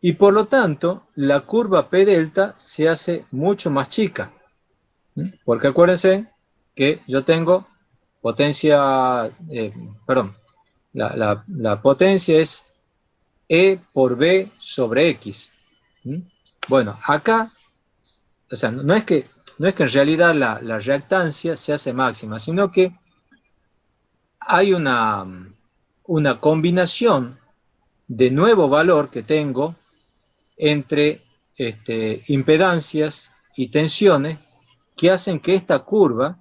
Y por lo tanto, la curva P delta se hace mucho más chica. Porque acuérdense que yo tengo potencia, la potencia es E por B sobre X. Bueno, acá, o sea, no es que en realidad la reactancia se hace máxima, sino que hay una combinación de nuevo valor que tengo entre impedancias y tensiones que hacen que esta curva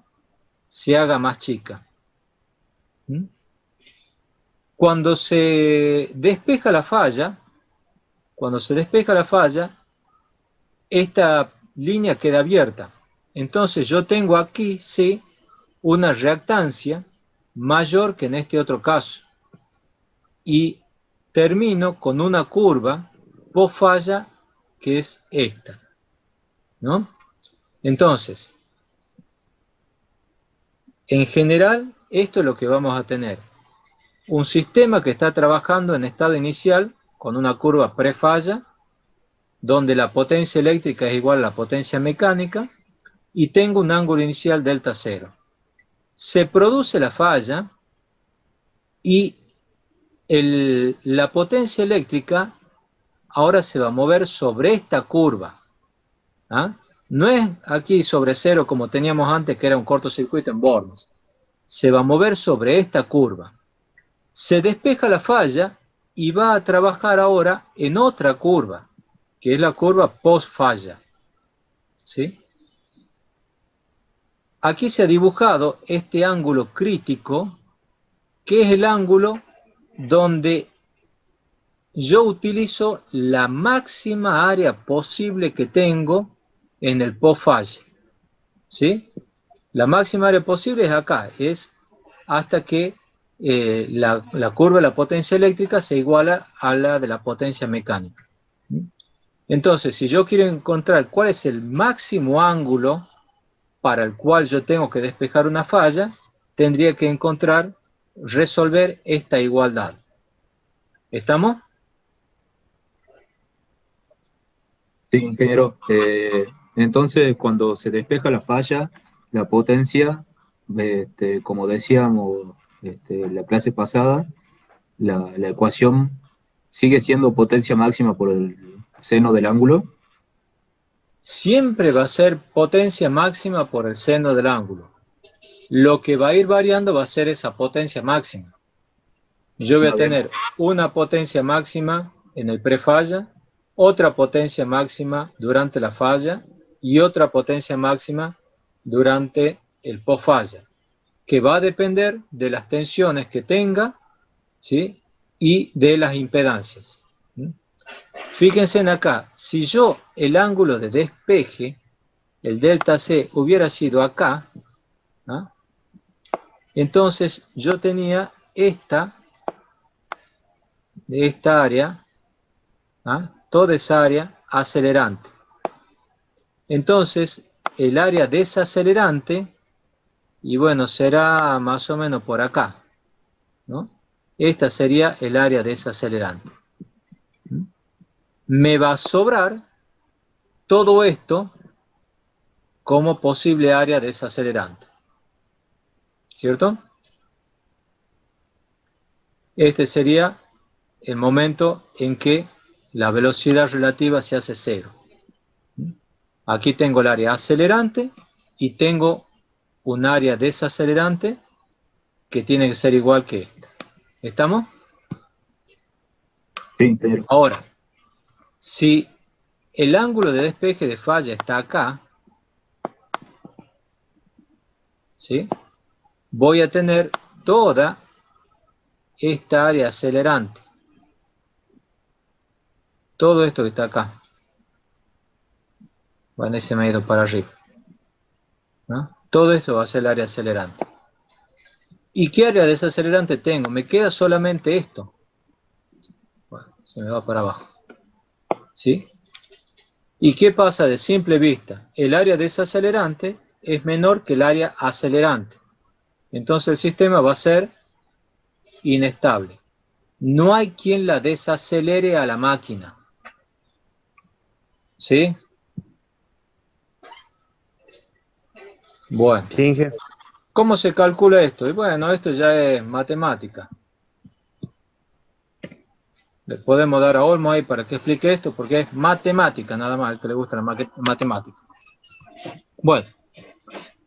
se haga más chica. Cuando se despeja la falla, esta línea queda abierta. Entonces yo tengo aquí, sí, una reactancia mayor que en este otro caso. Y termino con una curva post falla que es esta, ¿no? Entonces, en general, esto es lo que vamos a tener. Un sistema que está trabajando en estado inicial con una curva prefalla, donde la potencia eléctrica es igual a la potencia mecánica, y tengo un ángulo inicial delta 0. Se produce la falla y la potencia eléctrica ahora se va a mover sobre esta curva. ¿Ah? No es aquí sobre 0 como teníamos antes, que era un cortocircuito en bornes. Se va a mover sobre esta curva. Se despeja la falla y va a trabajar ahora en otra curva, que es la curva post falla. ¿Sí? Aquí se ha dibujado este ángulo crítico, que es el ángulo donde yo utilizo la máxima área posible que tengo en el post falla. ¿Sí? La máxima área posible es acá, es hasta que la curva de la potencia eléctrica se iguala a la de la potencia mecánica. Entonces, si yo quiero encontrar cuál es el máximo ángulo para el cual yo tengo que despejar una falla, tendría que resolver esta igualdad. ¿Estamos? Sí, ingeniero. Entonces, cuando se despeja la falla, la potencia, como decíamos la clase pasada, la ecuación sigue siendo potencia máxima por el seno del ángulo. Siempre va a ser potencia máxima por el seno del ángulo. Lo que va a ir variando va a ser esa potencia máxima. Yo voy a tener una potencia máxima en el prefalla, otra potencia máxima durante la falla y otra potencia máxima durante el post-falla, que va a depender de las tensiones que tenga, ¿sí? Y de las impedancias. Fíjense en acá, si yo el ángulo de despeje, el delta C, hubiera sido acá, ¿ah? Entonces yo tenía esta área, ¿ah? Toda esa área acelerante. Entonces el área desacelerante, y bueno, será más o menos por acá, ¿no? Esta sería el área desacelerante. Me va a sobrar todo esto como posible área desacelerante. ¿Cierto? Este sería el momento en que la velocidad relativa se hace 0. Aquí tengo el área acelerante y tengo un área desacelerante que tiene que ser igual que esta. ¿Estamos? Sí, pero... Ahora, si el ángulo de despeje de falla está acá, ¿sí? Voy a tener toda esta área acelerante. Todo esto que está acá. Bueno, ese me ha ido para arriba, ¿no? Todo esto va a ser el área acelerante. ¿Y qué área desacelerante tengo? Me queda solamente esto. Bueno, se me va para abajo. ¿Sí? ¿Y qué pasa de simple vista? El área desacelerante es menor que el área acelerante. Entonces el sistema va a ser inestable. no hay quien la desacelere a la máquina. ¿Sí? Bueno. ¿Cómo se calcula esto? Y bueno, esto ya es matemática. Le podemos dar a Olmo ahí para que explique esto, porque es matemática nada más, el que le gusta la matemática. Bueno,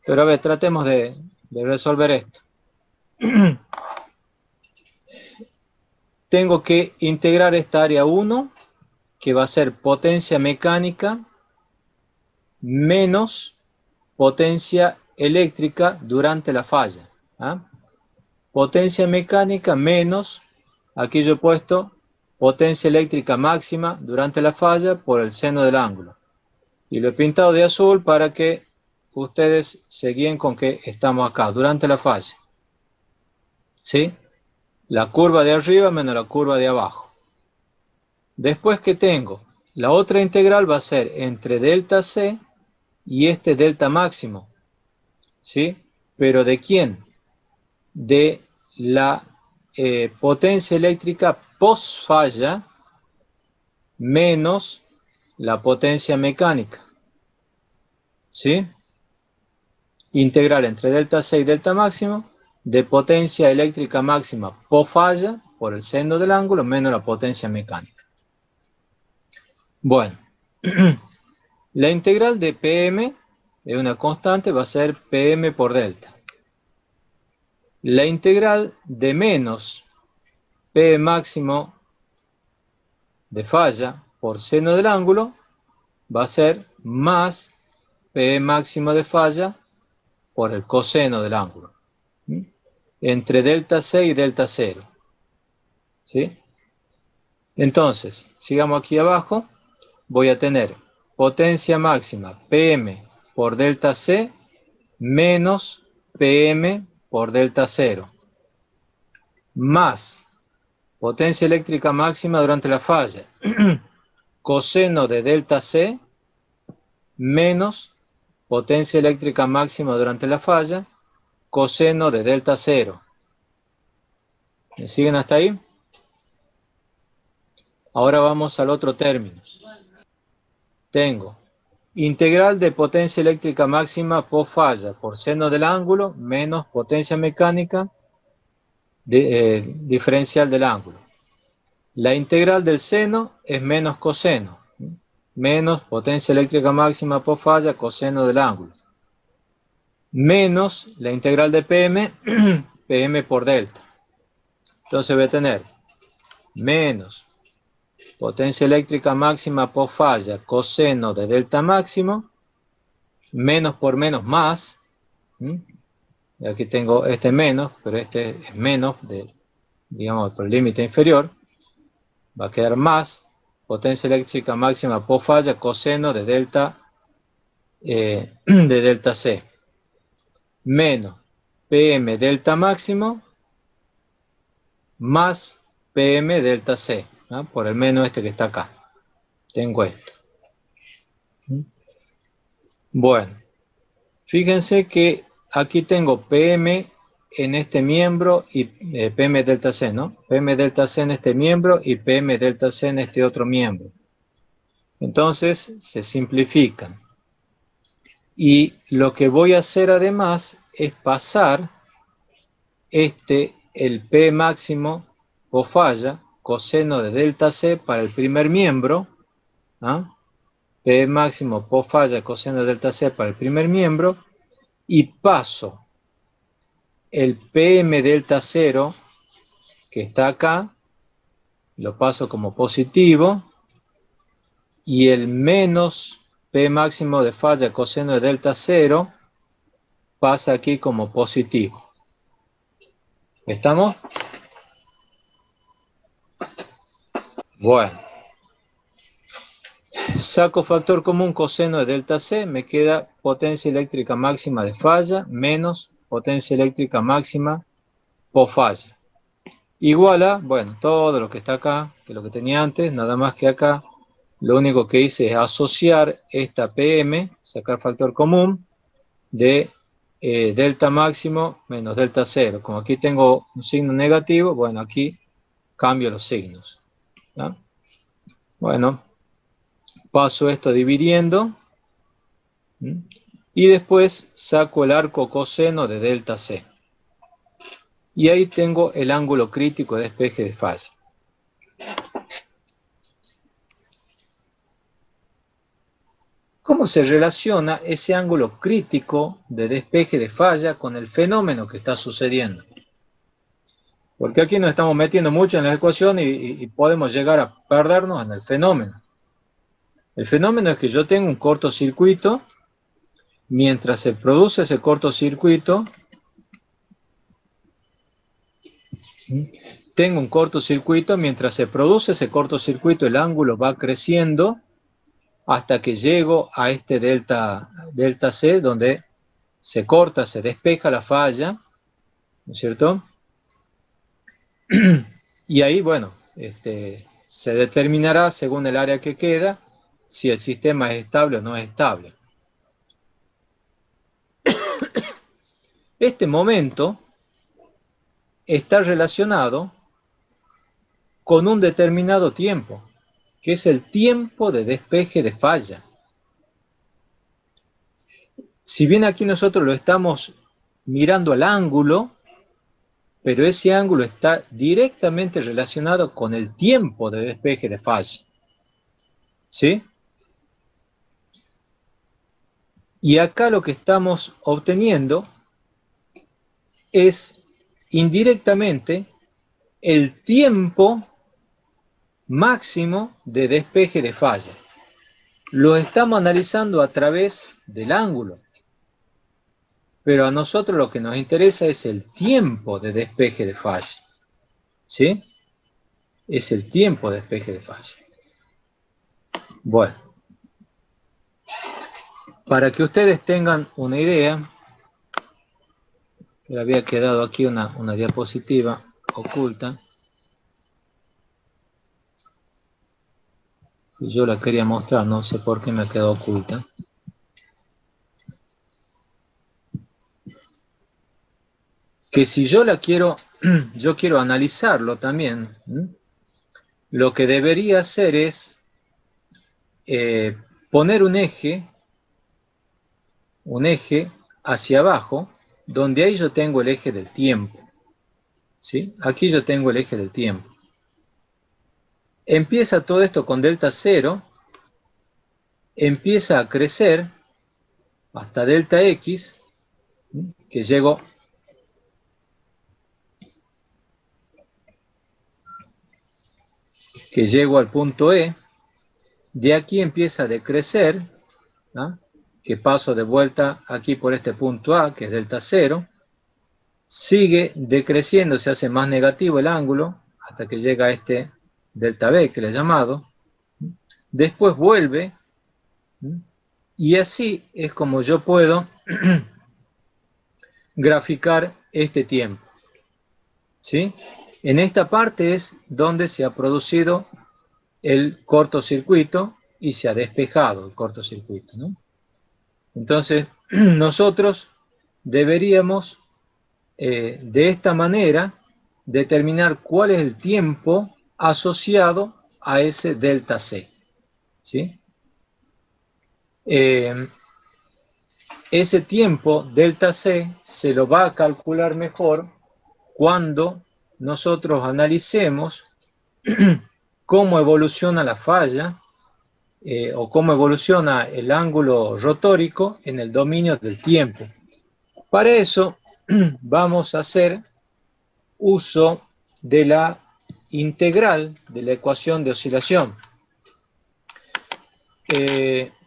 pero a ver, tratemos de resolver esto. Tengo que integrar esta área 1, que va a ser potencia mecánica menos potencia eléctrica durante la falla. ¿Ah? Potencia mecánica menos, aquí yo he puesto potencia eléctrica máxima durante la falla por el seno del ángulo. Y lo he pintado de azul para que ustedes se guíen con que estamos acá, durante la falla. ¿Sí? La curva de arriba menos la curva de abajo. Después que tengo, la otra integral va a ser entre delta C y este delta máximo. ¿Sí? ¿Pero de quién? De la potencia eléctrica post falla menos la potencia mecánica. ¿Sí? Integral entre delta C y delta máximo de potencia eléctrica máxima post falla por el seno del ángulo menos la potencia mecánica. Bueno, la integral de PM de una constante va a ser PM por delta. La integral de menos P máximo de falla por seno del ángulo va a ser más P máximo de falla por el coseno del ángulo. Entre delta C y delta 0. ¿Sí? Entonces, sigamos aquí abajo. Voy a tener potencia máxima PM por delta C menos PM por delta 0. Más potencia eléctrica máxima durante la falla. Coseno de delta C menos potencia eléctrica máxima durante la falla. Coseno de delta 0. ¿Me siguen hasta ahí? Ahora vamos al otro término. Tengo integral de potencia eléctrica máxima post falla por seno del ángulo menos potencia mecánica diferencial del ángulo. La integral del seno es menos coseno, menos potencia eléctrica máxima post falla coseno del ángulo, menos la integral de PM, PM por delta. Entonces voy a tener menos potencia eléctrica máxima post falla coseno de delta máximo, menos por menos más. Y aquí tengo este menos, pero este es menos, digamos, por el límite inferior. Va a quedar más potencia eléctrica máxima post falla coseno de delta C. Menos PM delta máximo más PM delta C. ¿No? Por el menos este que está acá. Tengo esto. Bueno, fíjense que aquí tengo PM en este miembro y PM delta C, ¿no? PM delta C en este miembro y PM delta C en este otro miembro. Entonces se simplifican. Y lo que voy a hacer además es pasar el P máximo o falla coseno de delta C para el primer miembro, ¿ah? P máximo post falla coseno de delta C para el primer miembro, y paso el PM delta 0 que está acá, lo paso como positivo, y el menos P máximo de falla coseno de delta 0 pasa aquí como positivo. ¿Estamos? Bueno. Saco factor común coseno de delta C, me queda potencia eléctrica máxima de falla menos potencia eléctrica máxima post falla. Igual a, bueno, todo lo que está acá, que lo que tenía antes, nada más que acá, lo único que hice es asociar esta PM, sacar factor común, de delta máximo menos delta 0. Como aquí tengo un signo negativo, bueno, aquí cambio los signos. ¿Ya? Bueno, paso esto dividiendo. Y después saco el arco coseno de delta C. Y ahí tengo el ángulo crítico de despeje de falla. ¿Cómo se relaciona ese ángulo crítico de despeje de falla con el fenómeno que está sucediendo? Porque aquí nos estamos metiendo mucho en la ecuación y podemos llegar a perdernos en el fenómeno. El fenómeno es que yo tengo un cortocircuito. Mientras se produce ese cortocircuito, mientras se produce ese cortocircuito, el ángulo va creciendo hasta que llego a este delta C, donde se corta, se despeja la falla, ¿no es cierto? Y ahí, bueno, se determinará, según el área que queda, si el sistema es estable o no es estable. Este momento está relacionado con un determinado tiempo, que es el tiempo de despeje de falla. Si bien aquí nosotros lo estamos mirando al ángulo, pero ese ángulo está directamente relacionado con el tiempo de despeje de falla. ¿Sí? Y acá lo que estamos obteniendo es indirectamente el tiempo máximo de despeje de falla. Lo estamos analizando a través del ángulo, pero a nosotros lo que nos interesa es el tiempo de despeje de falla. ¿Sí? Es el tiempo de despeje de falla. Bueno, para que ustedes tengan una idea, le había quedado aquí una diapositiva oculta. Yo la quería mostrar, no sé por qué me quedó oculta. Que si yo la quiero, yo quiero analizarlo también, lo que debería hacer es poner un eje hacia abajo, donde ahí yo tengo el eje del tiempo. ¿Sí? Aquí yo tengo el eje del tiempo. Empieza todo esto con delta 0, empieza a crecer hasta delta X, que llego al punto E. De aquí empieza a decrecer, ¿no? Que paso de vuelta aquí por este punto A, que es delta 0, sigue decreciendo, se hace más negativo el ángulo, hasta que llega a este delta B, que le he llamado, después vuelve, y así es como yo puedo graficar este tiempo. ¿Sí? En esta parte es donde se ha producido el cortocircuito y se ha despejado el cortocircuito, ¿no? Entonces, nosotros deberíamos de esta manera determinar cuál es el tiempo asociado a ese delta C. ¿Sí? Ese tiempo delta C se lo va a calcular mejor cuando nosotros analicemos cómo evoluciona la falla o cómo evoluciona el ángulo rotórico en el dominio del tiempo. Para eso vamos a hacer uso de la integral de la ecuación de oscilación.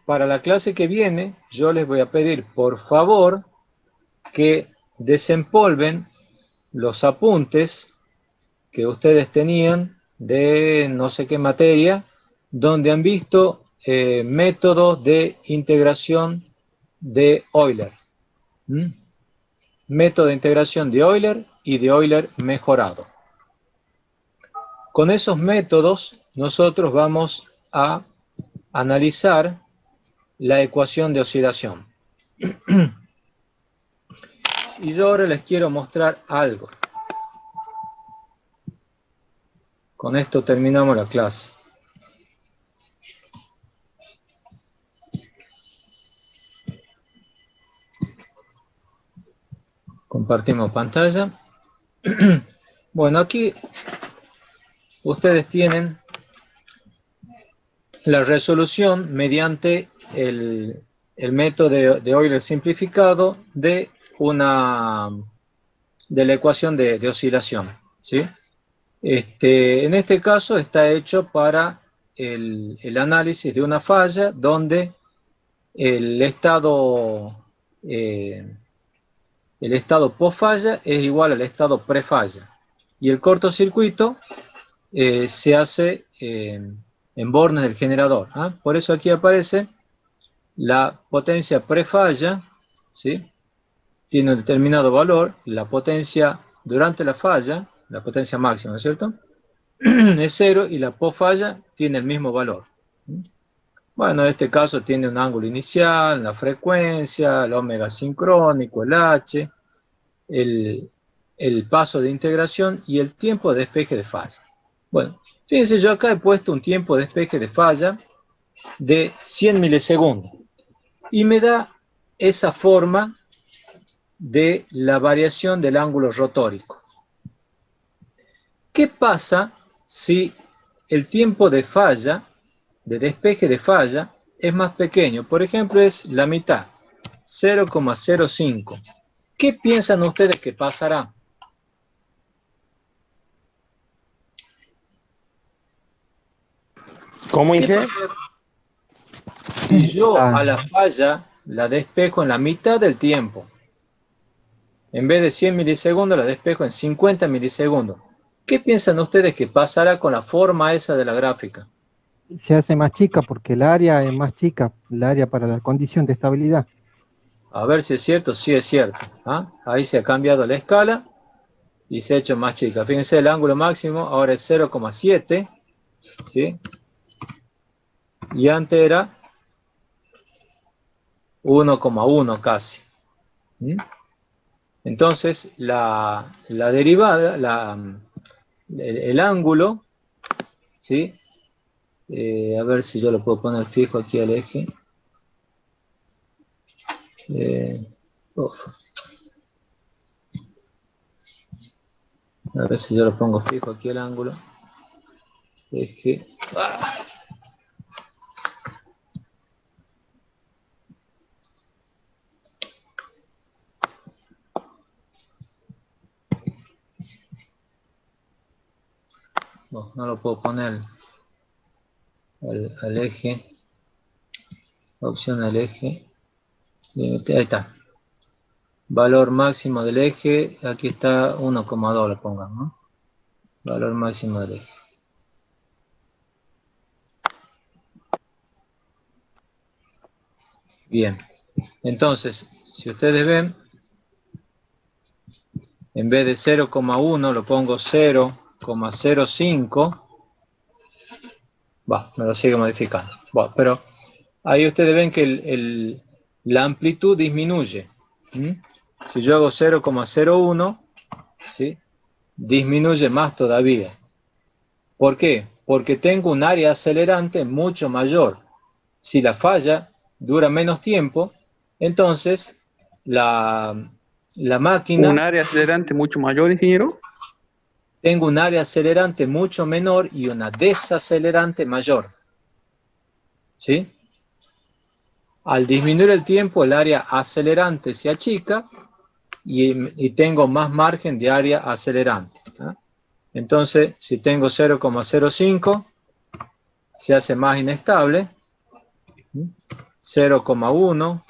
Para la clase que viene, yo les voy a pedir, por favor, que desempolven los apuntes que ustedes tenían de no sé qué materia, donde han visto métodos de integración de Euler. Método de integración de Euler y de Euler mejorado. Con esos métodos nosotros vamos a analizar la ecuación de oscilación. Y yo ahora les quiero mostrar algo. Con esto terminamos la clase. Compartimos pantalla. Bueno, aquí ustedes tienen la resolución mediante el método de Euler simplificado de la ecuación de oscilación, ¿sí? En este caso está hecho para el análisis de una falla donde el estado post falla es igual al estado pre falla, y el cortocircuito se hace en bornes del generador, ¿ah? Por eso aquí aparece la potencia prefalla, ¿sí? Tiene un determinado valor, la potencia durante la falla, la potencia máxima, ¿no es cierto? Es 0, y la postfalla tiene el mismo valor. Bueno, en este caso tiene un ángulo inicial, la frecuencia, el omega sincrónico, el H, el paso de integración y el tiempo de despeje de falla. Bueno, fíjense, yo acá he puesto un tiempo de despeje de falla de 100 milisegundos y me da esa forma de la variación del ángulo rotórico. ¿Qué pasa si el tiempo de falla, de despeje de falla, es más pequeño? Por ejemplo, es la mitad, 0,05. ¿Qué piensan ustedes que pasará? ¿Cómo dije? Si yo a la falla la despejo en la mitad del tiempo, en vez de 100 milisegundos la despejo en 50 milisegundos, ¿qué piensan ustedes que pasará con la forma esa de la gráfica? Se hace más chica porque el área es más chica, el área para la condición de estabilidad. A ver si es cierto. Sí es cierto. ¿Ah? Ahí se ha cambiado la escala y se ha hecho más chica. Fíjense, el ángulo máximo ahora es 0,7, ¿sí? Y antes era 1,1 casi. ¿Mm? Entonces, la derivada, el ángulo, ¿sí? A ver si yo lo puedo poner fijo aquí al eje. A ver si yo lo pongo fijo aquí el ángulo. Eje. ¡Ah! No lo puedo poner al eje. Opción al eje. Ahí está. Valor máximo del eje. Aquí está 1,2 lo pongamos, ¿no? Valor máximo del eje. Bien. Entonces, si ustedes ven, en vez de 0,1 lo pongo 0,05. Me lo sigue modificando. Pero ahí ustedes ven que la amplitud disminuye. Si yo hago 0,01, ¿sí? Disminuye más todavía. ¿Por qué? Porque tengo un área acelerante mucho mayor. Si la falla dura menos tiempo, entonces la máquina... ¿Un área acelerante mucho mayor, ingeniero? Tengo un área acelerante mucho menor y una desacelerante mayor. ¿Sí? Al disminuir el tiempo, el área acelerante se achica y tengo más margen de área acelerante. ¿Ah? Entonces, si tengo 0,05, se hace más inestable. 0,1,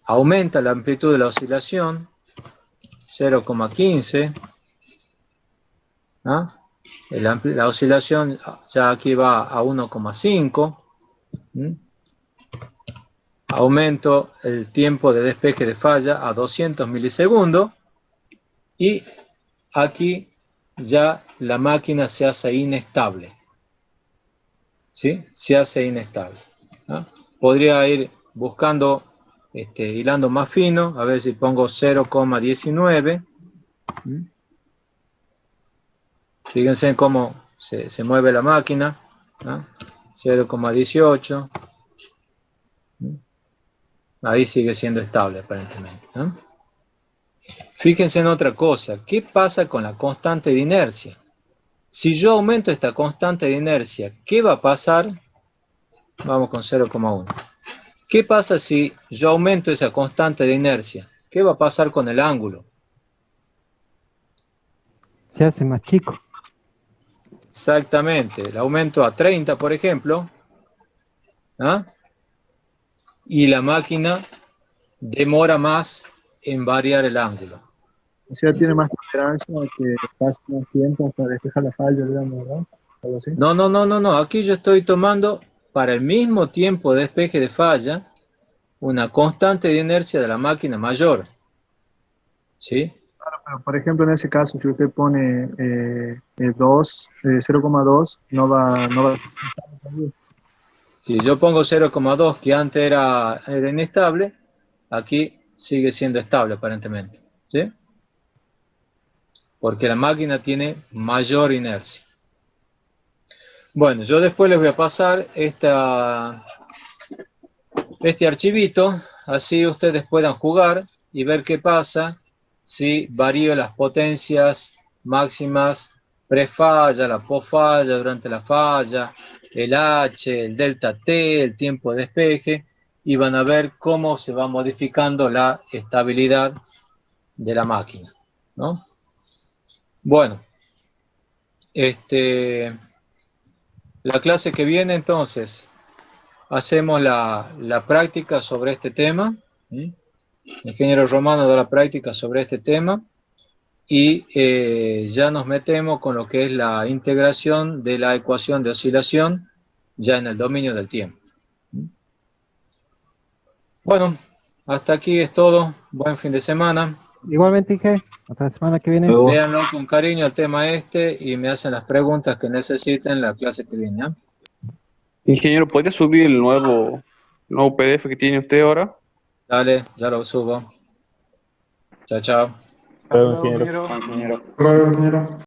aumenta la amplitud de la oscilación. 0,15. ¿Ah? La oscilación ya aquí va a 1,5. Aumento el tiempo de despeje de falla a 200 milisegundos y aquí ya la máquina se hace inestable. ¿Sí? Se hace inestable. ¿Ah? Podría ir buscando, hilando más fino, a ver si pongo 0,19. Fíjense en cómo se mueve la máquina, ¿no? 0,18. Ahí sigue siendo estable aparentemente, ¿no? Fíjense en otra cosa. ¿Qué pasa con la constante de inercia? Si yo aumento esta constante de inercia, ¿qué va a pasar? Vamos con 0,1. ¿Qué pasa si yo aumento esa constante de inercia? ¿Qué va a pasar con el ángulo? Se hace más chico. Exactamente. El aumento a 30, por ejemplo. ¿Ah? Y la máquina demora más en variar el ángulo. O sea, tiene más tolerancia a que pase más tiempo hasta despejar la falla, digamos, ¿verdad? Algo así. No. Aquí yo estoy tomando para el mismo tiempo de despeje de falla una constante de inercia de la máquina mayor. ¿Sí? Claro, pero por ejemplo, en ese caso, si usted pone 0,2, no va a... Si yo pongo 0,2, que antes era inestable, aquí sigue siendo estable aparentemente. ¿Sí? Porque la máquina tiene mayor inercia. Bueno, yo después les voy a pasar este archivito, así ustedes puedan jugar y ver qué pasa si varío las potencias máximas prefalla, la posfalla, durante la falla, el H, el delta T, el tiempo de despeje, y van a ver cómo se va modificando la estabilidad de la máquina, ¿no? Bueno, la clase que viene entonces hacemos la práctica sobre este tema. El ingeniero Romano da la práctica sobre este tema y ya nos metemos con lo que es la integración de la ecuación de oscilación ya en el dominio del tiempo. Bueno, hasta aquí es todo. Buen fin de semana. Igualmente, Inge, hasta la semana que viene. Véanlo con cariño el tema y me hacen las preguntas que necesiten en la clase que viene. ¿Eh? Ingeniero, ¿podría subir el nuevo PDF que tiene usted ahora? Dale, ya lo subo. Chao, chao. Luego, ingeniero. Ingeniero.